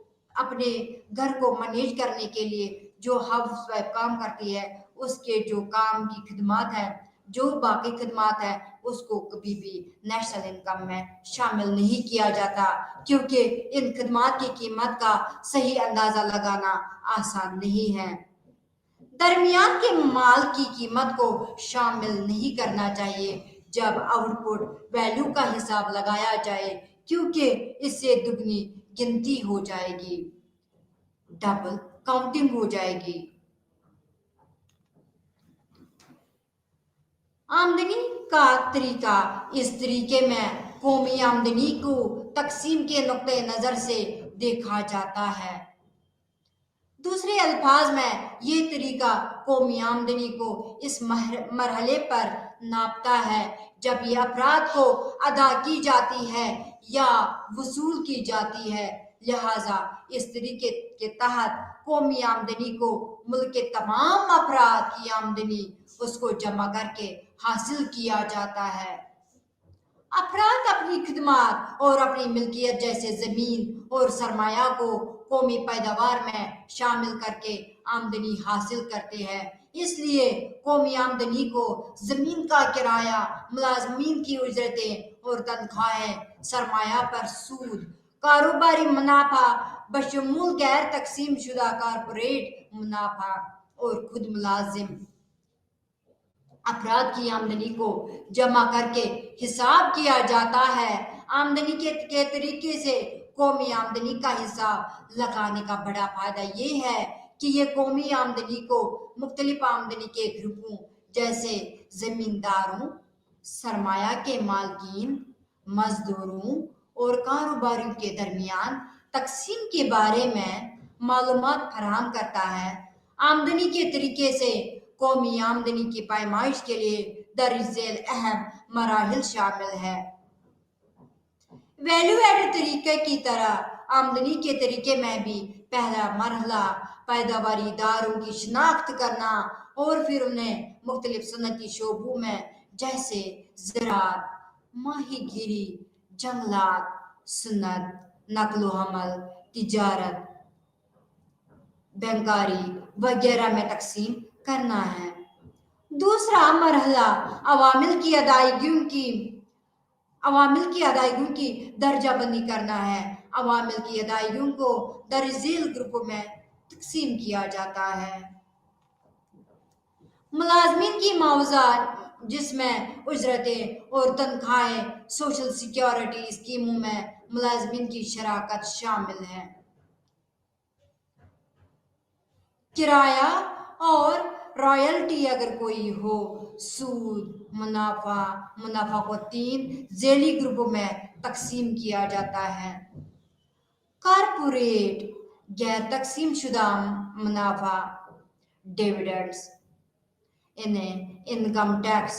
Speaker 1: मैनेज करने के लिए जो हाउसवाइफ काम करती है, उसके जो काम की खदमात है, जो बाकी खदमात है, उसको कभी भी नेशनल इनकम में शामिल नहीं किया जाता क्योंकि इन खदमात की कीमत का सही अंदाजा लगाना आसान नहीं है। दरमियान के माल की कीमत को शामिल नहीं करना चाहिए जब आउटपुट वैल्यू का हिसाब लगाया जाए क्योंकि इससे दुगनी गिनती हो जाएगी, डबल काउंटिंग हो जाएगी। आमदनी का तरीका इस तरीके में कौमी आमदनी को तकसीम के नुक्ते नजर से देखा जाता है। دوسرے الفاظ میں یہ طریقہ قومی آمدنی کو اس مرحلے پر ناپتا ہے جب یہ افراد کو ادا کی جاتی ہے یا وصول کی جاتی ہے۔ لہٰذا اس طریقے کے تحت قومی آمدنی کو ملک کے تمام افراد کی آمدنی اس کو جمع کر کے حاصل کیا جاتا ہے۔ افراد اپنی خدمات اور اپنی ملکیت جیسے زمین اور سرمایہ کو قومی پیداوار میں شامل کر کے آمدنی حاصل کرتے ہیں۔ اس لیے قومی آمدنی کو زمین کا کرایہ، ملازمین کی اجرتیں اور تنخواہیں، سرمایہ پر سود، کاروباری منافع بشمول غیر تقسیم شدہ کارپوریٹ منافع اور خود ملازم افراد کی آمدنی کو جمع کر کے حساب کیا جاتا ہے۔ آمدنی کے طریقے سے قومی آمدنی کا حساب لگانے کا بڑا فائدہ یہ ہے کہ یہ قومی آمدنی کو مختلف آمدنی کے گروپوں جیسے زمینداروں، سرمایہ کے مالکین، مزدوروں اور کاروباریوں کے درمیان تقسیم کے بارے میں معلومات فراہم کرتا ہے۔ آمدنی کے طریقے سے قومی آمدنی کی پیمائش کے لیے درج ذیل اہم مراحل شامل ہیں۔ ویلیو ایڈڈ طریقے کی طرح آمدنی کے طریقے میں بھی پہلا مرحلہ پیداواری اداروں کی شناخت کرنا اور پھر انہیں مختلف صنعتی شعبوں میں جیسے زراعت، ماہی گیری، جنگلات، صنعت، نقل و حمل، تجارت، بینکاری وغیرہ میں تقسیم کرنا ہے۔ دوسرا مرحلہ عوامل کی ادائیگیوں کی درجہ بندی کرنا ہے۔ عوامل کی ادائیگیوں کو درج ذیل گروپوں میں تقسیم کیا جاتا ہے۔ ملازمین کی معاوضات، جس میں اجرتیں اور تنخواہیں، سوشل سیکیورٹی اسکیموں میں ملازمین کی شراکت شامل ہے۔ کرایہ اور رائلٹی اگر کوئی ہو۔ سود، منافع کو 3 ذیلی گروپوں میں تقسیم کیا جاتا ہے: کارپوریٹ، غیر تقسیم شدہ منافع، ڈویڈنڈز، انکم ٹیکس۔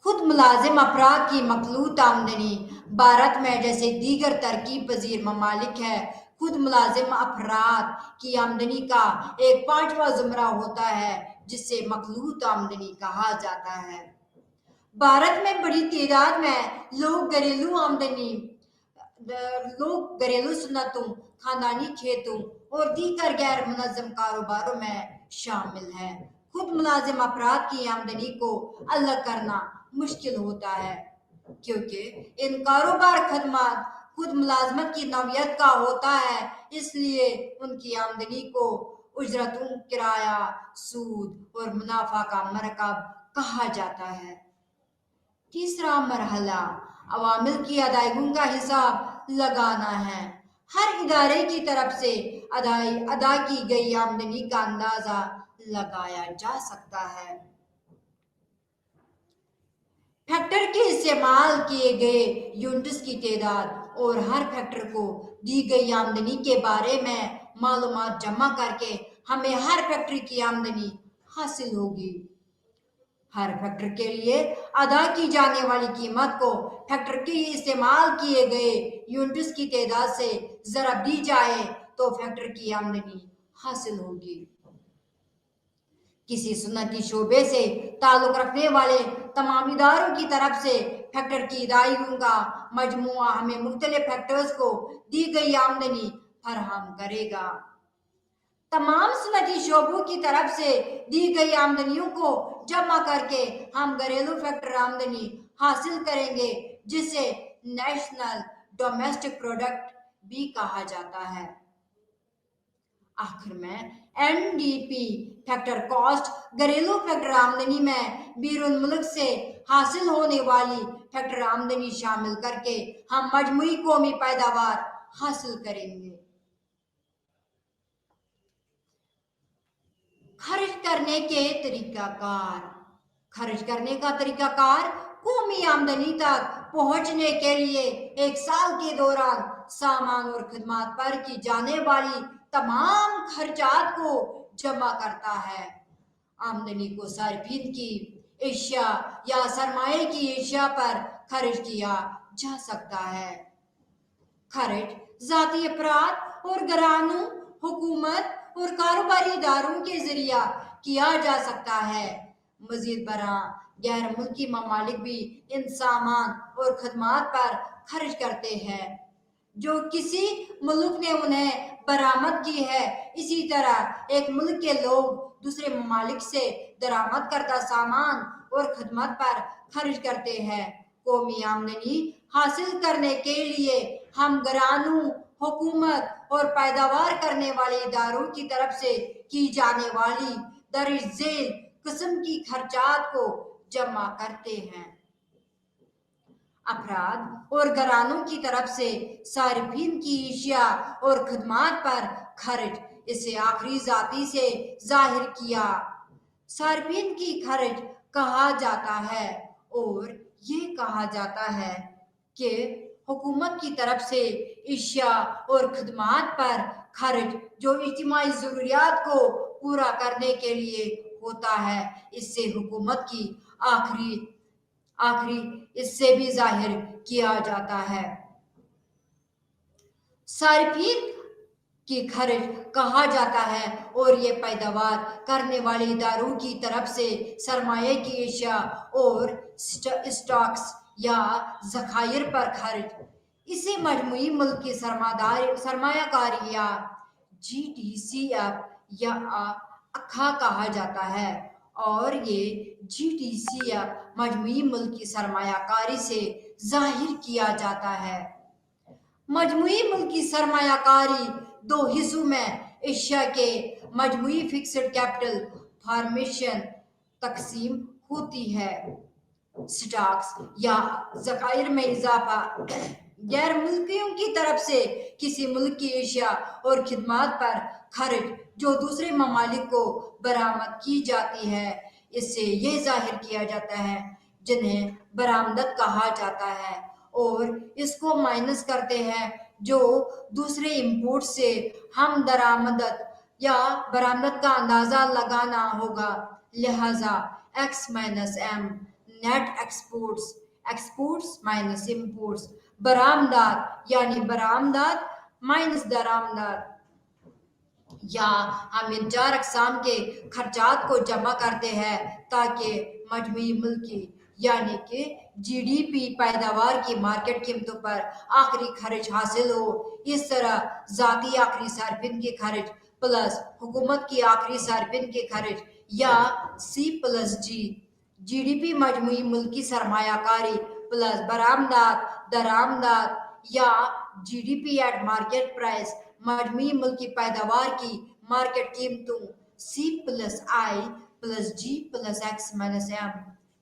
Speaker 1: خود ملازم افراد کی مخلوط آمدنی بھارت میں جیسے دیگر ترقی پذیر ممالک ہے خود ملازم افراد کی آمدنی کا ایک 5واں زمرہ ہوتا ہے جسے مخلوط آمدنی کہا جاتا ہے۔ بھارت میں بڑی تعداد میں لوگ گھریلو صنعتوں، خاندانی کھیتوں اور دیگر غیر منظم کاروباروں میں شامل ہیں۔ خود ملازم افراد کی آمدنی کو الگ کرنا مشکل ہوتا ہے کیونکہ ان کاروبار خدمات خود ملازمت کی نوعیت کا ہوتا ہے، اس لیے ان کی آمدنی کو اجرتوں، کرایہ، سود اور منافع کا مرکب کہا جاتا ہے۔ تیسرا مرحلہ عوامل کی ادائیگیوں کا حساب لگانا ہے۔ ہر ادارے کی طرف سے ادا کی گئی آمدنی کا اندازہ لگایا جا سکتا ہے۔ فیکٹر کے استعمال کیے گئے یونٹس کی تعداد اور ہر فیکٹر کو دی گئی آمدنی کے بارے میں معلومات جمع کر کے ہمیں ہر فیکٹر کی آمدنی حاصل ہوگی۔ ہر فیکٹر کے لیے ادا کی جانے والی قیمت کو فیکٹر کے استعمال کیے گئے یونٹس کی تعداد سے ضرب دی جائے تو فیکٹر کی آمدنی حاصل ہوگی۔ کسی صنعتی شعبے سے تعلق رکھنے والے تمام اداروں کی طرف سے فیکٹر کی ادائیگیوں کا مجموعہ ہمیں مختلف فیکٹرز کو دی گئی آمدنی فراہم کرے گا۔ تمام صنعتی شعبوں کی طرف سے دی گئی آمدنیوں کو جمع کر کے ہم گھریلو فیکٹر آمدنی حاصل کریں گے جسے نیشنل ڈومیسٹک پروڈکٹ بھی کہا جاتا ہے۔ آخر میں N D P factor cost گھریلو فیکٹر آمدنی میں بیرون ملک سے حاصل ہونے والی فیکٹر آمدنی شامل کر کے ہم مجموعی قومی پیداوار حاصل کریں گے۔ خرچ کرنے کے طریقہ کار۔ خرچ کرنے کا طریقہ کار قومی آمدنی تک پہنچنے کے لیے ایک سال کے دوران سامان اور خدمات پر کی جانے والی तमाम खर्चात को जमा करता है। आमदनी को सार्फिन की एशिया या सरमाए की एशिया पर खर्च किया जा सकता है। खर्च जाती अफराद और घरानों, हुकूमत और कारोबारी इदारों के जरिया किया जा सकता है। मजीद बरा गैर मुल्की ममालिक भी इन सामान और खदमात पर खर्च करते हैं जो किसी मुल्क ने उन्हें बरामद की है। इसी तरह एक मुल्क के लोग दूसरे ममालिक से दरामद करदा सामान और खदमत पर खर्च करते हैं। कौमी आमदनी हासिल करने के लिए हम घरानों, हुकूमत और पैदावार करने वाले इदारों की तरफ से की जाने वाली दर्ज झेल किस्म की खर्चात को जमा करते हैं। अफराद और घरानों की तरफ से सार्फिन की अशिया और खदमात पर खर्च, इसे आखिरी जाती से जाहिर किया सार्फिन की खर्च कहा जाता है। और ये कहा जाता है कि हुकूमत की तरफ से अशिया और खदमात पर खर्च जो इज्तिमाई ज़रूरियात को पूरा करने के लिए होता है, इससे हुकूमत की आखिरी इससे भी जाहिर किया जाता है। सार्फिन की खर्च कहा जाता है और ये पैदावार करने वाले इदारों की तरफ से सरमाए की अशिया और स्टॉक्स या ज़खायर पर खर्च, इसे मजमूई मुल्क की सरमायाकारी या GTCF या अखा कहा जाता है। और ये GTCF मजमूई मुल्क की सरमायाकारी से जाहिर किया जाता है। मजमूई मुल्क की सरमायाकारी दो हिस्सों में एशिया के मजमूई फिक्स्ड कैपिटल फॉर्मेशन तकसीम होती है। स्टॉक्स या ज़खायर में इजाफा गैर मुल्कियों की तरफ से किसी मुल्क की एशिया और खिदमात पर खर्च जो दूसरे ममालिक को बरामद की जाती है, इससे ये जाहिर किया जाता है जिन्हें बरामदत कहा जाता है, और इसको माइनस करते हैं जो दूसरे इंपोर्ट से हम दरामदत या बरामदत का अंदाजा लगाना होगा। लिहाजा X minus M net exports minus imports, बरामदात यानी बरामदात माइनस दरामदात, या हम इन चार अकसाम के खर्चात को जमा करते हैं ताकि मजमूई मुल्की यानी कि GDP पैदावार की मार्केट कीमतों पर आखिरी खर्च हासिल हो। इस तरह जाती आखिरी सार्फिन के खर्च प्लस हुकूमत की आखिरी सार्फिन के खर्च या C+G, GDP मजमूई मुल्की सरमायाकारी प्लस बरामदात दरामदात या GDP एट मार्केट प्राइस, मजमूई मुल्की पैदावार की मार्केट कीमतों C+I+G+X-M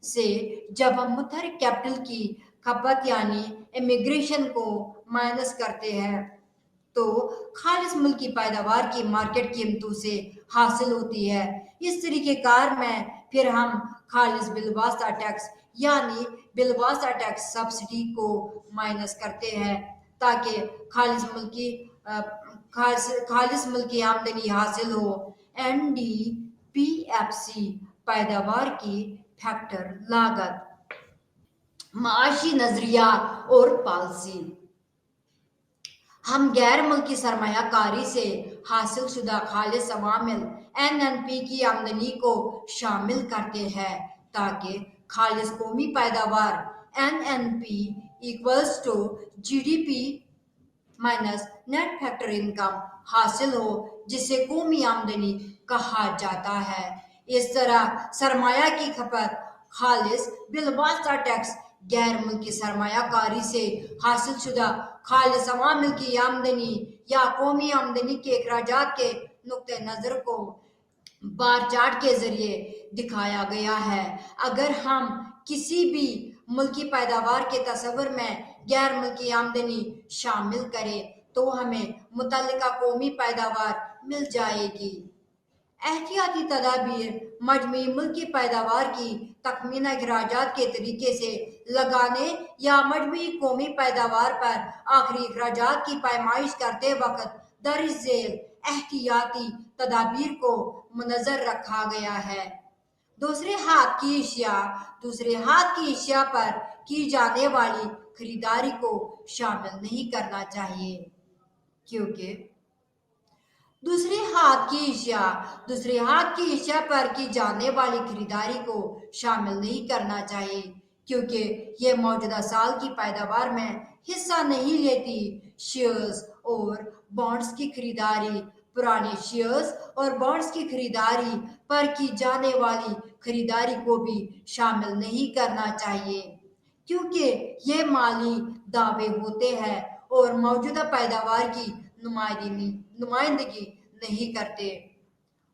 Speaker 1: से जब हम मुतहरिक कैपिटल की खपत यानी इमिग्रेशन को माइनस करते हैं तो खालिस मुल्की पैदावार की मार्केट कीमतों से हासिल होती है। इस तरीके कार में फिर हम खालिस बिलवास्ता टैक्स यानी बिलवास्ता टैक्स सब्सिडी को माइनस करते हैं ताकि खालिस मुल्की आमदनी हासिल हो। NDPFC पैदावार की फैक्टर लागत, माशी नजरिया और पॉलिसी। हम गैर मुल्की सरमायाकारी से हासिल शुदा खालिस अवामिल NNP की आमदनी को शामिल करते हैं ताकि खालिस कौमी पैदावार NNP equals to GDP minus net factor income हासिल हो, जिसे कौमी आमदनी कहा जाता है। इस तरह सरमाया की खपत खालिस बिलवास्ता टैक्स गैर मुल्की सरमायाकारी से हासिल शुदा खालिस अवामिल की आमदनी या कौमी आमदनी के अखराजात के नुक्ते नज़र को बार चार्ट के जरिए दिखाया गया है। अगर हम किसी भी मुल्की पैदावार के तस्वर में गैर मुल्की आमदनी शामिल करें तो हमें मुतल्लिका कौमी पैदावार मिल जाएगी। एहतियाती तदाबीर मजमूई मुल्की पैदावार की तखमीना अखराजात के तरीके से लगाने या मजमूई कौमी पैदावार पर आखिरी अखराजात की पैमाइश करते वक्त दर्ज झेल احتیاطی تدابیر کو منظر رکھا گیا ہے۔ دوسرے ہاتھ کی اشیاء پر کی جانے والی خریداری کو شامل نہیں کرنا چاہیے، کیونکہ دوسرے ہاتھ کی اشیاء پر کی جانے والی خریداری کو شامل نہیں کرنا چاہیے کیونکہ یہ موجودہ سال کی پیداوار میں حصہ نہیں لیتی۔ شیئرز اور بانڈز کی خریداری پرانے شیئرز اور بانڈز کی خریداری پر کی جانے والی خریداری کو بھی شامل نہیں کرنا چاہیے کیونکہ یہ مالی دعوے ہوتے ہیں اور موجودہ پیداوار کی نمائندگی نہیں کرتے۔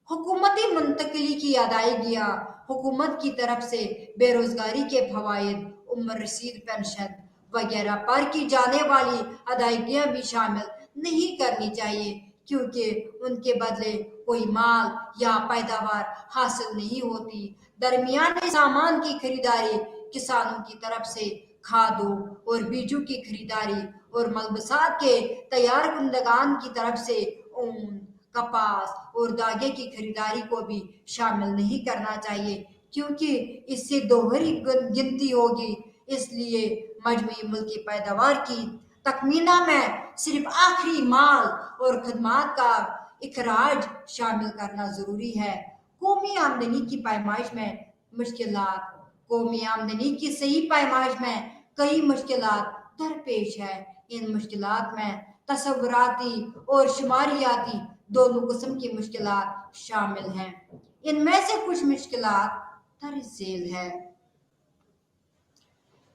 Speaker 1: حکومتی منتقلی کی ادائیگیاں حکومت کی طرف سے بے روزگاری کے فوائد، عمر رسید پنشن وغیرہ پر کی جانے والی ادائیگیاں بھی شامل نہیں کرنی چاہیے کیونکہ ان کے بدلے کوئی مال یا پیداوار حاصل نہیں ہوتی۔ درمیانے سامان کی خریداری کسانوں کی طرف سے کھادوں اور بیجوں کی خریداری اور ملبوسات کے تیار کنندگان کی طرف سے اون، کپاس اور دھاگے کی خریداری کو بھی شامل نہیں کرنا چاہیے کیونکہ اس سے دوہری گنتی ہوگی۔ اس لیے مجموعی ملکی پیداوار کی تخمینہ میں صرف آخری مال اور خدمات کا اخراج شامل کرنا ضروری ہے۔ قومی آمدنی کی پیمائش میں مشکلات۔ قومی آمدنی کی صحیح پیمائش میں کئی مشکلات درپیش ہیں۔ ان مشکلات میں تصوراتی اور شماریاتی دونوں قسم کی مشکلات شامل ہیں۔ ان میں سے کچھ مشکلات درج ذیل ہیں۔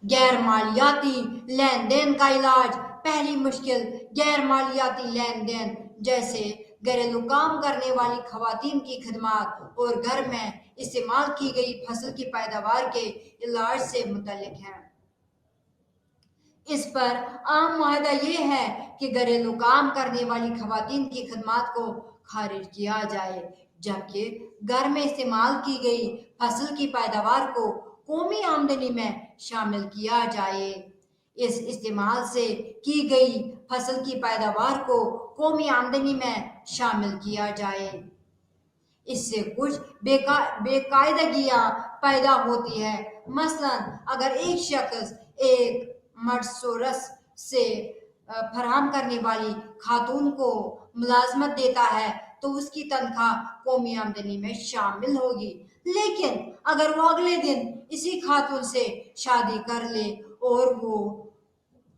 Speaker 1: غیر مالیاتی لین دین کا علاج۔ پہلی مشکل غیر مالیاتی لین دین جیسے گھریلو کام کرنے والی خواتین کی خدمات اور گھر میں استعمال کی گئی فصل کی پیداوار کے علاج سے متعلق ہے۔ اس پر عام معاہدہ یہ ہے کہ گھریلو کام کرنے والی خواتین کی خدمات کو خارج کیا جائے جبکہ گھر میں استعمال کی گئی فصل کی پیداوار کو قومی آمدنی میں شامل کیا جائے۔ اس استعمال سے کی گئی فصل کی پیداوار کو قومی آمدنی میں شامل کیا جائے۔ اس سے کچھ بے قاعدگیاں پیدا ہوتی ہیں۔ مثلا اگر ایک شخص ایک مرسورس سے فراہم کرنے والی خاتون کو ملازمت دیتا ہے تو اس کی تنخواہ قومی آمدنی میں شامل ہوگی، لیکن اگر وہ اگلے دن اسی خاتون سے شادی کر لے اور وہ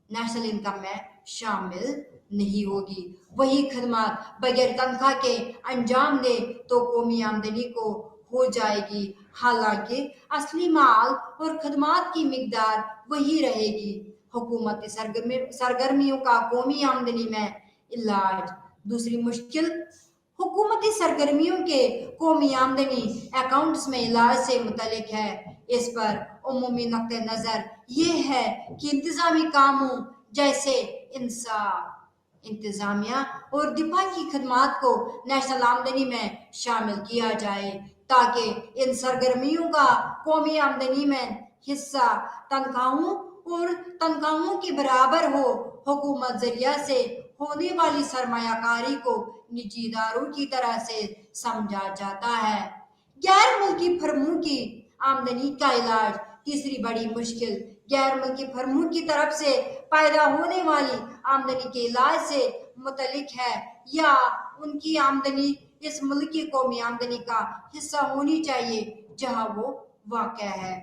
Speaker 1: نیشنل انکم میں شامل نہیں ہوگی۔ وہی خدمات بغیر تنخواہ کے انجام دے تو قومی آمدنی کو ہو جائے گی، حالانکہ اصلی مال اور خدمات کی مقدار وہی رہے گی۔ حکومتی سرگرمیوں کا قومی آمدنی میں علاج۔ دوسری مشکل حکومتی سرگرمیوں کے قومی آمدنی اکاؤنٹس میں علاج سے متعلق ہے۔ اس پر عمومی نقطہ نظر یہ ہے کہ انتظامی کاموں جیسے انصاف، انتظامیہ اور دفاع کی خدمات کو نیشنل آمدنی میں شامل کیا جائے تاکہ ان سرگرمیوں کا قومی آمدنی میں حصہ تنخواہوں کے برابر ہو۔ حکومت ذریعہ سے ہونے والی سرمایہ کاری کو نجی اداروں کی طرح سے سمجھا جاتا ہے۔ غیر ملکی فرموں کی آمدنی کا علاج۔ تیسری بڑی مشکل غیر ملکی فرموں کی طرف سے پیدا ہونے والی آمدنی کے علاج سے متعلق ہے۔ یا ان کی آمدنی اس ملک کی قومی آمدنی کا حصہ ہونی چاہیے جہاں وہ واقع ہے،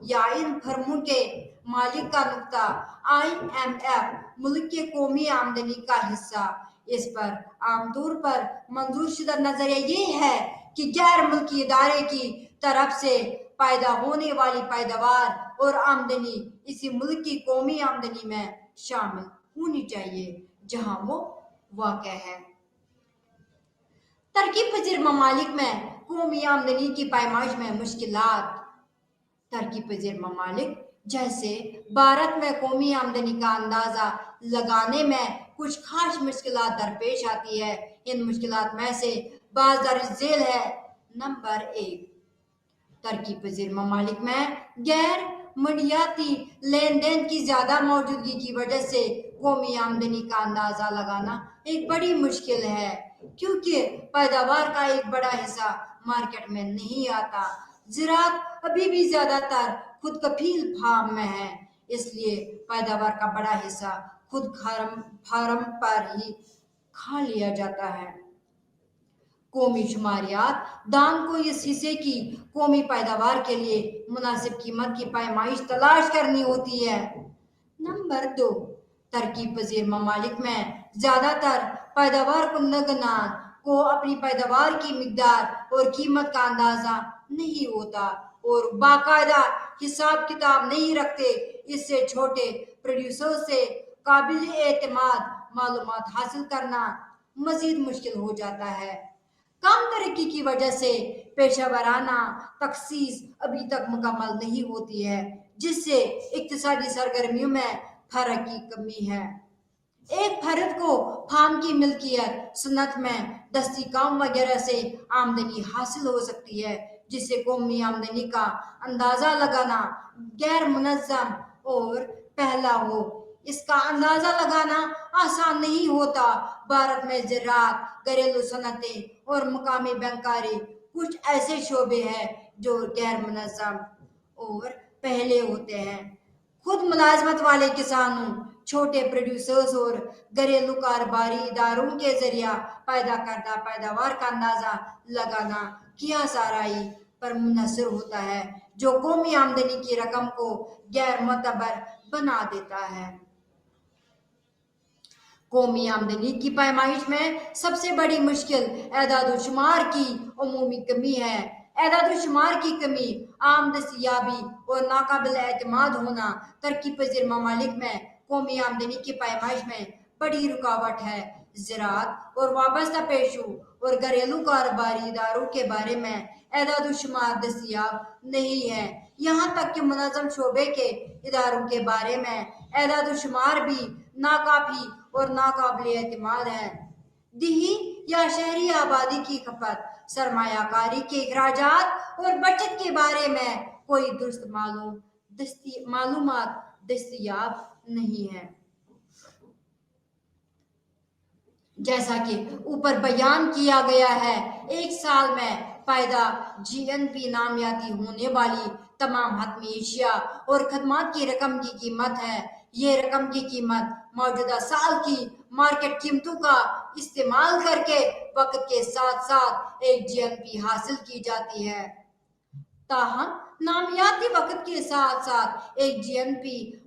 Speaker 1: یا ان فرموں کے مالک کا نقطہ IMF ملک کے قومی آمدنی کا حصہ۔ اس پر عام طور پر منظور شدہ نظریہ یہ ہے کہ غیر ملکی ادارے کی طرف سے پیدا ہونے والی پیداوار اور آمدنی اسی ملک کی قومی آمدنی میں شامل ہونی چاہیے جہاں وہ واقع ہے۔ ترقی پذیر ممالک میں قومی آمدنی کی پیمائش میں مشکلات۔ ترقی پذیر ممالک جیسے بھارت میں قومی آمدنی کا اندازہ لگانے میں کچھ خاص مشکلات درپیش آتی ہیں۔ ان مشکلات میں سے بعض درج ذیل ہے۔ نمبر 1، ترقی پذیر ممالک میں غیر منڈیاتی لین دین کی زیادہ موجودگی کی وجہ سے قومی آمدنی کا اندازہ لگانا ایک بڑی مشکل ہے۔ क्योंकि पैदावार का एक बड़ा हिस्सा मार्केट में नहीं आता। ज़राअत अभी भी ज़्यादातर खुद कफील फार्म में है, इसलिए पैदावार का बड़ा हिस्सा खुद फार्म पर ही खा लिया जाता है। कौमी शुमारियात दान को इस हिस्से की कौमी पैदावार के लिए मुनासिब कीमत की पैमाइश तलाश करनी होती है। नंबर 2, तरक्की पजीर ममालिक में ज़्यादातर पैदावार कुन्नगनान को अपनी पैदावार की मिकदार और कीमत का अंदाज़ा नहीं होता और बाकायदा हिसाब किताब नहीं रखते। इससे छोटे प्रोड्यूसर से काबिल एतमाद मालूमात हासिल करना मजीद मुश्किल हो जाता है। कम तरक्की की वजह से पेशा वराना तखसीस अभी तक मुकम्मल नहीं होती है, जिससे इक्तिसादी सरगर्मियों में फर्क की कमी है। एक फर्द को फार्म की मिल्कियत सुन्नत में दस्ती काम वगैरह से आमदनी हासिल हो सकती है, जिससे कौमी आमदनी का अंदाजा लगाना गैर मुनज़्ज़म और पहला हो। इसका अंदाजा लगाना आसान नहीं होता। भारत में ज़राअत, घरेलू सनतें और मकामी बैंकारी कुछ ऐसे शोबे हैं जो गैर मुनज़्ज़म और पहले होते हैं। खुद मुलाजमत वाले किसानों, छोटे प्रोड्यूसर्स और घरेलू कारोबारी इदारों के जरिया पैदा करदा पैदावार का अंदाजा लगाना कियासाराई पर मुनहसर होता है, जो कौमी आमदनी की रकम को गैर मोतबर बना देता है। कौमी आमदनी की पैमाइश में सबसे बड़ी मुश्किल एदाद-ओ-शुमार की अमूमी कमी है। एदाद-ओ-शुमार की कमी, आम दस्तयाबी और नाकाबिल एतमाद होना तरक्की पजीर ममालिक में कौमी आमदनी की पैमाइश में बड़ी रुकावट है। ज़राअत और वाबस्ता पेशों और घरेलू कारोबारी इदारों के बारे में एदाद-ओ-शुमार दस्तयाब नहीं है। यहाँ तक कि मुनज़्ज़म शोबे के इदारों के बारे में एदाद-ओ-शुमार भी नाकाफी और नाकाबिल एतमाद है। दिही या शहरी आबादी की खपत, सरमायाकारी के अखराजात और बचत के बारे में कोई दुरुस्त मालूमात दस्तयाब नहीं है। जैसा कि ऊपर बयान किया गया है, एक साल में पैदा GNP नामियाती होने वाली तमाम हतमी एशिया और खदमात की रकम की कीमत है। ये रकम की कीमत मौजूदा साल की मार्केट कीमतों का इस्तेमाल करके वक्त के साथ साथ एक GNP हासिल की जाती है। ताहम नामियाती वक्त के साथ साथ एक GNP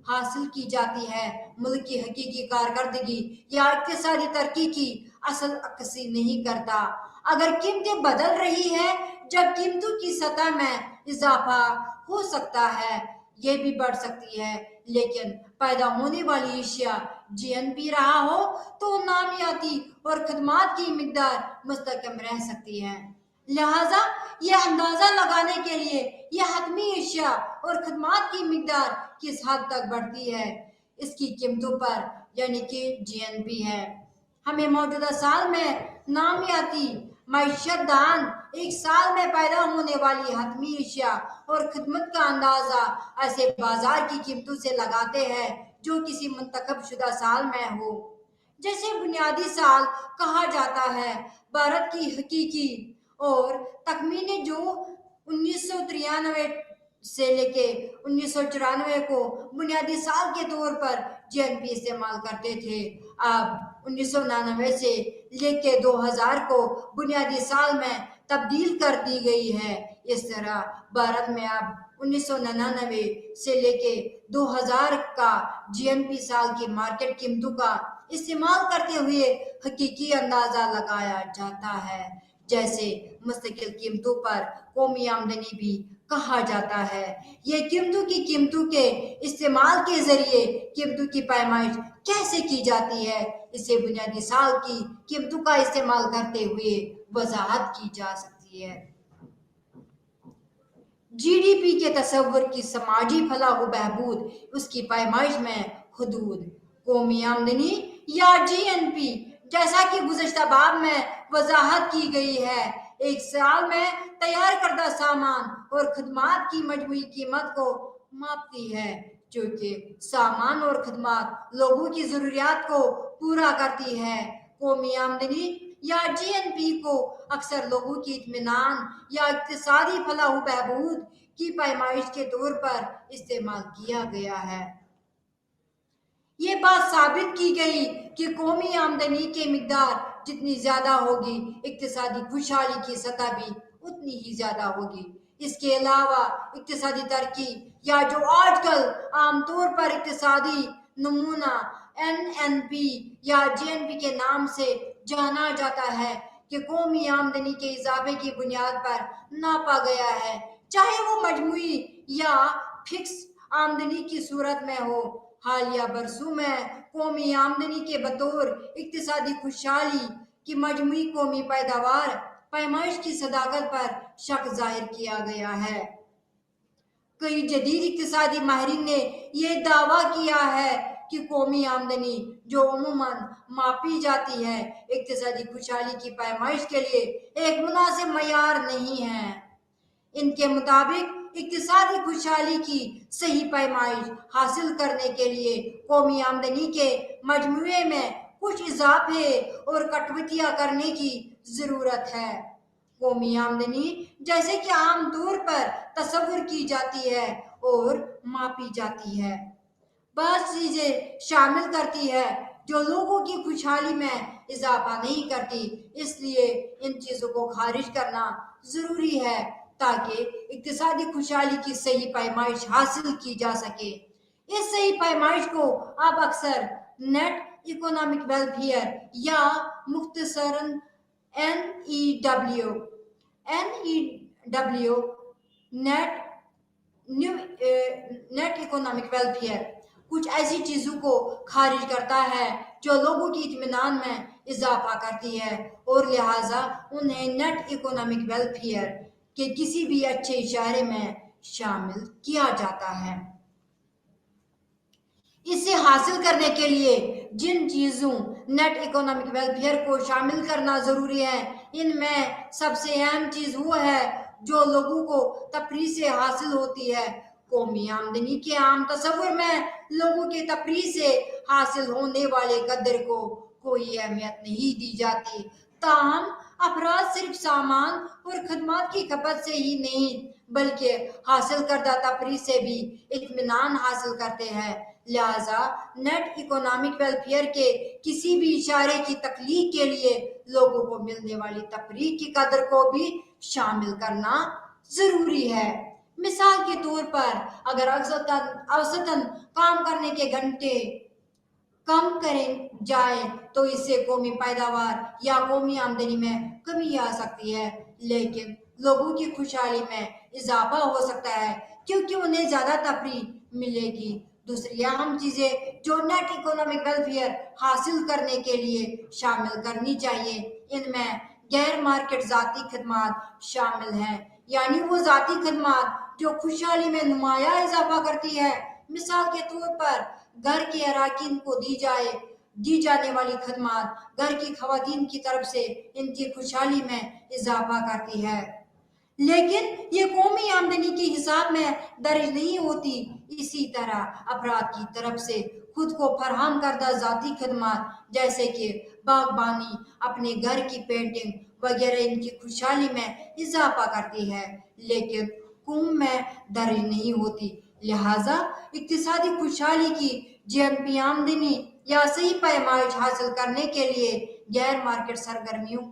Speaker 1: हासिल की जाती है, मुल्क की हकीकी कारकर्दगी या इक्तिसादी तरक्की की असल अक्सी नहीं करता। अगर कीमतें बदल रही है, जब कीमतों की सतह में इजाफा हो सकता है, ये भी बढ़ सकती है, लेकिन पैदा होने वाली एशिया GNP रहा हो तो नामियाती और खदमात की मिकदार मुस्तकम रह सकती है। लिहाजा यह अंदाजा लगाने के लिए यह हतमी एशिया और खदमात की मिकदार किस हद तक बढ़ती है, इसकी कीमतों पर यानी कि GNP है। हमें मौजूदा साल में नामियाती मईशत दान, एक साल में पैदा होने वाली हतमी एशिया और खदमत का अंदाजा ऐसे बाजार की कीमतों से लगाते हैं जो किसी मुंतखब शुदा साल में हो। जैसे बुनियादी साल कहा जाता है, भारत की हकीकी और तखमीने जो 1993 से लेके 1994 को बुनियादी साल के तौर पर GNP इस्तेमाल करते थे, अब 1999 से लेके 2000 को बुनियादी साल में तब्दील कर दी गई है। इस तरह भारत में अब 1999 से लेके 2000 का GNP साल की मार्केट कीमतों का इस्तेमाल करते हुए हकीकी अंदाजा लगाया जाता है, जैसे मुस्तकिल कीमतों पर कौमी आमदनी भी कहा जाता है। ये कीमतों के इस्तेमाल के जरिए कीमतों की पैमाइश कैसे की जाती है, इसे बुनियादी साल की कीमतों का इस्तेमाल करते हुए वजाहत की जा सकती है। GDP के तस्वुर की समाजी फलाह व बहबूद, उसकी पैमाइश में हुदूद, कौमी आमदनी या GNP, जैसा कि गुज़श्ता बाब में वजाहत की गई है, एक साल में तैयार करदा सामान और खदमात की मजमूई कीमत को मापती है। चूँकि सामान और खदमात लोगों की ज़रूरियात को पूरा करती है, कौमी आमदनी या GNP को अक्सर लोगों की इत्मीनान या इक्तिसादी फलाह व बहबूद की पैमाइश के तौर पर इस्तेमाल किया गया है। ये बात साबित की गई कि कौमी आमदनी की मिकदार जितनी ज्यादा होगी, इक्तिसादी खुशहाली की सतह भी उतनी ही ज्यादा होगी। इसके अलावा इक्तिसादी तरक्की या जो आजकल आमतौर पर इक्तिसादी नमूना NNP या GNP के नाम से जाना जाता है कि कौमी आमदनी के इजाफे की बुनियाद पर नापा गया है, चाहे वो मजमूई या फिक्स आमदनी की सूरत में हो। हालिया बरसों में कौमी आमदनी के बतौर इक्तिसादी खुशहाली की मजमूई कौमी पैदावार पैमाइश की सदाकत पर शक जाहिर किया गया है। कई जदीद इक्तिसादी माहिरीन ने यह दावा किया है कि कौमी आमदनी जो अमूमन मापी जाती है इक्तिसादी खुशहाली की पैमाइश के लिए एक मुनासिब मयार नहीं है। इनके मुताबिक इक्तिसादी खुशहाली की सही पैमाइश हासिल करने के लिए कौमी आमदनी के मजमूए में कुछ इजाफे और कटौतियां करने की जरूरत है। कौमी आमदनी जैसे कि आम तौर पर तस्वुर की जाती है और मापी जाती है, बस चीजें शामिल करती है जो लोगों की खुशहाली में इजाफा नहीं करती। इसलिए इन चीजों को खारिज करना जरूरी है ताकि इक्तिसादी खुशहाली की सही पैमाइश हासिल की जा सके। इस सही पैमाइश को आप अक्सर नेट इकोनॉमिक वेलफेयर या मुख्तसरन NEW नेट इकोनॉमिक वेलफेयर कुछ ऐसी चीजों को खारिज करता है जो लोगों की इत्मीनान में इजाफा करती है और लिहाजा उन्हें नेट इकोनॉमिक वेलफेयर के किसी भी अच्छे इशारे में शामिल किया जाता है। इसे हासिल करने के लिए जिन चीजों नेट इकोनॉमिक वेलफेयर को शामिल करना जरूरी है, इनमें सबसे अहम चीज वो है जो लोगों को तफरीह से हासिल होती है। कौमी आमदनी के आम तस्वुर में लोगों के तफरीह से हासिल होने वाले कदर को कोई अहमियत नहीं दी जाती। ताहम अफराद सिर्फ सामान और खदमात की खपत से ही नहीं बल्कि हासिल करदा तफरीह से भी इत्मीनान हासिल करते हैं। लिहाजा नेट इकोनॉमिक वेलफेयर के किसी भी इशारे की तख्लीक के लिए लोगों को मिलने वाली तफरीह की कदर को भी शामिल करना जरूरी है। मिसाल के तौर पर अगर औसतन काम करने के घंटे कम करें जाए तो इससे कौमी पैदावार या कौमी आमदनी में कमी आ सकती है, लेकिन लोगों की खुशहाली में इजाफा हो सकता है क्योंकि उन्हें ज्यादा तफरीह मिलेगी। दूसरी अहम चीजें जो नेट इकोनॉमिक वेलफेयर हासिल करने के लिए शामिल करनी चाहिए, इनमें गैर मार्केट जाती खदमात शामिल हैं, यानी वो जाती खदमात जो खुशहाली में नुमाया इजाफा करती है। मिसाल के तौर पर घर के अराकीन को दी जाने वाली खदमात घर की खवातीन की तरफ से इनकी खुशहाली में इजाफा करती है, लेकिन ये कौमी आमदनी के हिसाब में दर्ज नहीं होती। इसी तरह अफराद की तरफ से खुद को फराहम करदा जाती खदमात जैसे कि बागबानी, अपने घर की पेंटिंग वगैरह इनकी खुशहाली में इजाफा करती है, लेकिन कौम में दर्ज नहीं होती। लिहाजा इक्तिसादी खुशहाली की GNP आमदनी या सही पैमाइश हासिल करने के लिए गैर मार्केट सरगर्मियों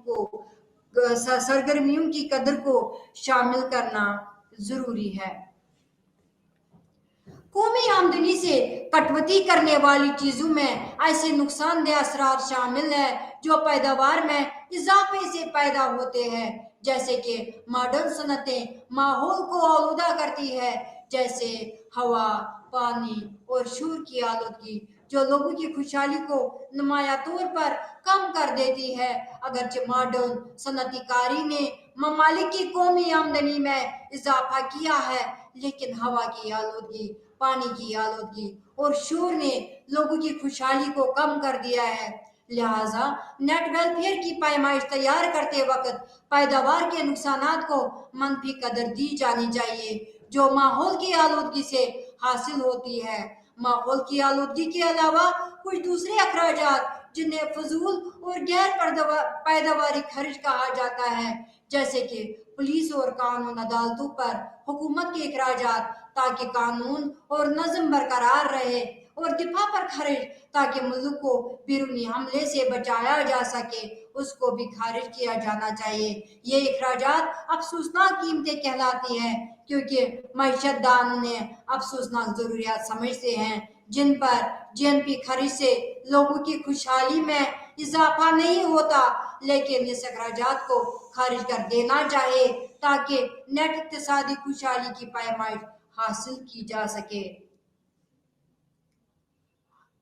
Speaker 1: की कदर को शामिल करना जरूरी है। कौमी आमदनी से कटौती करने वाली चीजों में ऐसे नुकसानदेह असरार शामिल है जो पैदावार में इजाफे से पैदा होते हैं, जैसे कि मॉडर्न सनतें माहौल को आलूदा करती है, जैसे हवा, पानी और शोर की आलूदगी जो लोगों की खुशहाली को नुमाया तौर पर कम कर देती है। अगरचे मॉडर्न सनती कारी ने ममालिक की कौमी आमदनी में इजाफा किया है, लेकिन हवा की आलूदगी, पानी की आलूदगी और शोर ने लोगों की खुशहाली को कम कर दिया है। लिहाजा नेट वेलफेयर की पैमाइश तैयार करते वक्त पैदावार के नुकसानात को मनफी कदर दी जानी चाहिए जो माहौल की आलूदगी से हासिल होती है। माहौल की आलूदगी के अलावा कुछ दूसरे अखराजात جنہیں فضول اور غیر پیداواری خرچ کہا جاتا ہے، جیسے کہ پولیس اور قانون عدالتوں پر حکومت کے اخراجات تاکہ قانون اور نظم برقرار رہے، اور دفاع پر خرچ تاکہ ملک کو بیرونی حملے سے بچایا جا سکے، اس کو بھی خارج کیا جانا چاہیے۔ یہ اخراجات افسوسناک قیمتیں کہلاتی ہیں کیونکہ معیشت دان انہیں افسوسناک ضروریات سمجھتے ہیں جن پر جی این پی خرچ سے لوگوں کی خوشحالی میں اضافہ نہیں ہوتا، لیکن اس اخراجات کو خارج کر دینا چاہیے تاکہ نیٹ اقتصادی خوشحالی کی پیمائش حاصل کی جا سکے۔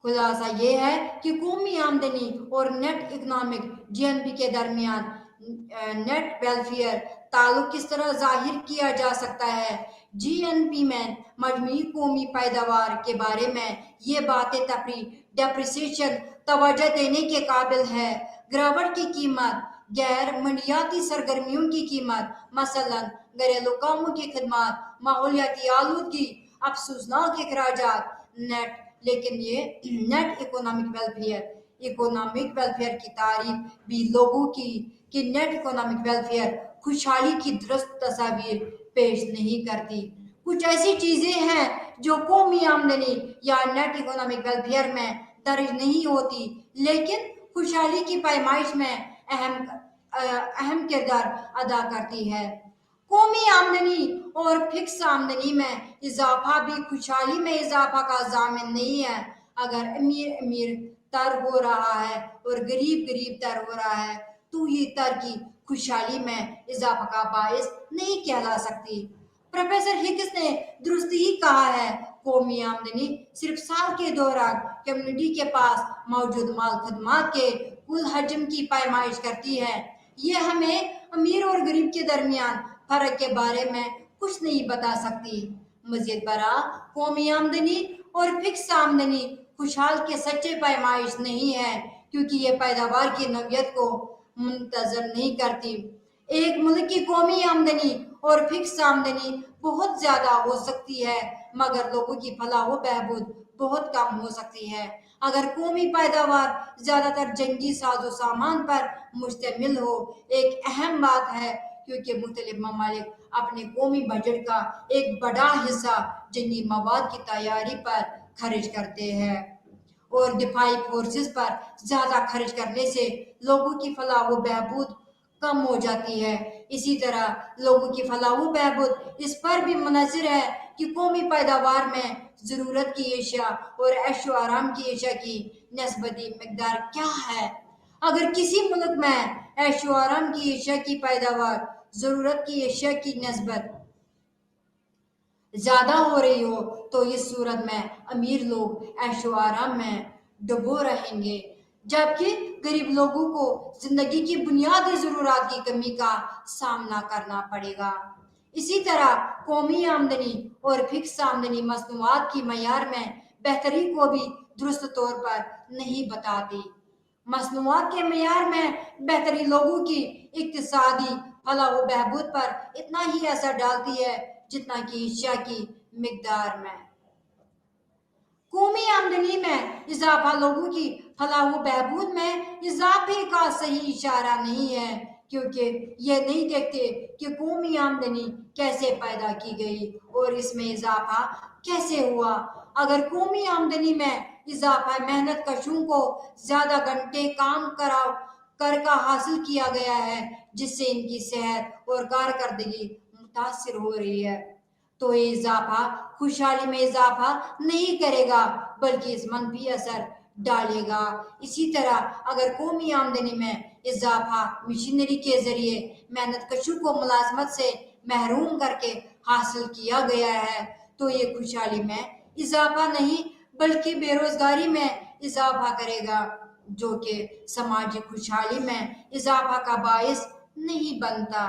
Speaker 1: خلاصہ یہ ہے کہ قومی آمدنی اور نیٹ اکنامک جی این پی کے درمیان نیٹ ویلفیئر تعلق کس طرح ظاہر کیا جا سکتا ہے۔ جی این پی میں مجموعی قومی پیداوار کے بارے میں یہ باتیں ڈیپریسیشن توجہ دینے کے قابل ہے۔ گراوٹ کی قیمت، غیر منڈیاتی سرگرمیوں کی قیمت، مثلاً گھریلو کاموں کی خدمات، ماحولیاتی آلودگی، افسوسناک اخراجات، لیکن یہ نیٹ اکنامک ویلفیئر کی تعریف بھی لوگوں کی نیٹ اکنامک ویلفیئر خوشحالی کی درست تصاویر پیش نہیں کرتی۔ کچھ ایسی چیزیں ہیں جو قومی آمدنی یا نیٹ اکنامک ویلفیئر میں درج نہیں ہوتی لیکن خوشحالی کی پیمائش میں اہم کردار ادا کرتی ہے۔ قومی آمدنی اور فکس آمدنی میں اضافہ بھی خوشحالی میں اضافہ کا ضامن نہیں ہے۔ اگر امیر تر ہو رہا ہے اور غریب تر ہو رہا ہے تو یہ ترقی خوشحالی میں اضافہ کا باعث نہیں کہلا سکتی۔ پروفیسر ہکس نے درست ہی کہا ہے، قومی آمدنی صرف سال کے دوران کمیونٹی کے پاس موجود مال خدمات کے کل حجم کی پیمائش کرتی ہے۔ یہ ہمیں امیر اور غریب کے درمیان فرق کے بارے میں کچھ نہیں بتا سکتی۔ مزید برآں، قومی آمدنی اور فکس آمدنی خوشحال کے سچے پیمائش نہیں ہے کیونکہ یہ پیداوار کی نوعیت کو منتظم نہیں کرتی۔ ایک ملک کی قومی آمدنی اور فکس آمدنی بہت زیادہ ہو سکتی ہے مگر لوگوں کی فلاح و بہبود بہت کم ہو سکتی ہے۔ اگر قومی پیداوار زیادہ تر جنگی ساز و سامان پر مشتمل ہو، ایک اہم بات ہے کیونکہ مختلف ممالک اپنے قومی بجٹ کا ایک بڑا حصہ جنگی مواد کی تیاری پر خرچ کرتے ہیں اور دفاعی فورسز پر زیادہ خرچ کرنے سے لوگوں کی فلاح و بہبود کم ہو جاتی ہے۔ اسی طرح لوگوں کی فلاح و بہبود اس پر بھی منحصر ہے کہ قومی پیداوار میں ضرورت کی اشیاء اور عیش و آرام کی اشیاء کی نسبتی مقدار کیا ہے۔ اگر کسی ملک میں عیش و آرام کی اشیاء کی پیداوار ضرورت کی اشیاء کی نسبت زیادہ ہو رہی ہو تو اس صورت میں امیر لوگ عیش و آرام میں ڈبو رہیں گے جبکہ غریب لوگوں کو زندگی کی بنیادی ضرورات کی کمی کا سامنا کرنا پڑے گا۔ اسی طرح قومی آمدنی اور فکس آمدنی مصنوعات کی معیار میں بہتری کو بھی درست طور پر نہیں بتاتی۔ مصنوعات کے معیار میں بہتری لوگوں کی اقتصادی فلاح و بہبود پر اتنا ہی اثر ڈالتی ہے جتنا کہ اشیاء کی مقدار میں۔ قومی آمدنی میں اضافہ لوگوں کی فلاح و بہبود میں اضافے کا صحیح اشارہ نہیں ہے کیونکہ یہ نہیں دیکھتے کہ قومی آمدنی کیسے پیدا کی گئی اور اس میں اضافہ کیسے ہوا۔ اگر قومی آمدنی میں اضافہ محنت کشوں کو زیادہ گھنٹے کام کر کا حاصل کیا گیا ہے جس سے ان کی صحت اور کارکردگی متاثر ہو رہی ہے تو یہ اضافہ خوشحالی میں اضافہ نہیں کرے گا بلکہ اس منفی اثر ڈالے گا۔ اسی طرح اگر قومی آمدنی میں اضافہ مشینری کے ذریعے محنت کشوں کو ملازمت سے محروم کر کے حاصل کیا گیا ہے تو یہ خوشحالی میں اضافہ نہیں بلکہ بے روزگاری میں اضافہ کرے گا جو کہ سماجی خوشحالی میں اضافہ کا باعث نہیں بنتا۔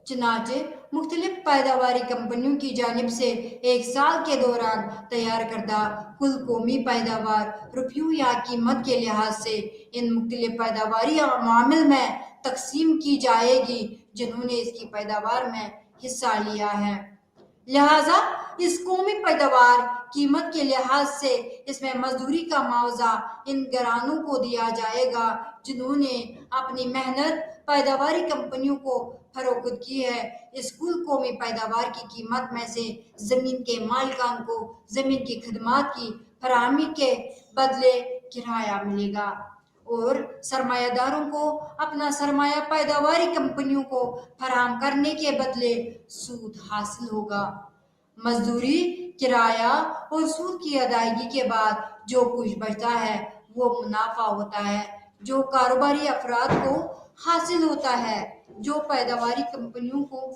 Speaker 1: چنانچہ مختلف پیداواری کمپنیوں کی جانب سے ایک سال کے دوران تیار کردہ کل قومی پیداوار روپیوں یا قیمت کے لحاظ سے ان مختلف پیداواری عوامل میں تقسیم کی جائے گی جنہوں نے اس کی پیداوار میں حصہ لیا ہے۔ لہٰذا اس قومی پیداوار कीमत के लिहाज से इसमें मजदूरी का मुआवजा इन घरानों को दिया जाएगा जिन्होंने अपनी मेहनत पैदावारी कंपनियों को फरोख्त की है। इस कुल कौमी पैदावार की कीमत में से जमीन के मालिकान को जमीन की खदमात की फराहमी के बदले किराया मिलेगा और सरमायादारों को अपना सरमाया पैदावारी कंपनियों को फराहम करने के बदले सूद हासिल होगा। मजदूरी, किराया और सूद की अदायगी के बाद जो कुछ बचता है वो मुनाफा होता है जो कारोबारी अफराद को हासिल होता है, जो पैदावारी कंपनियों को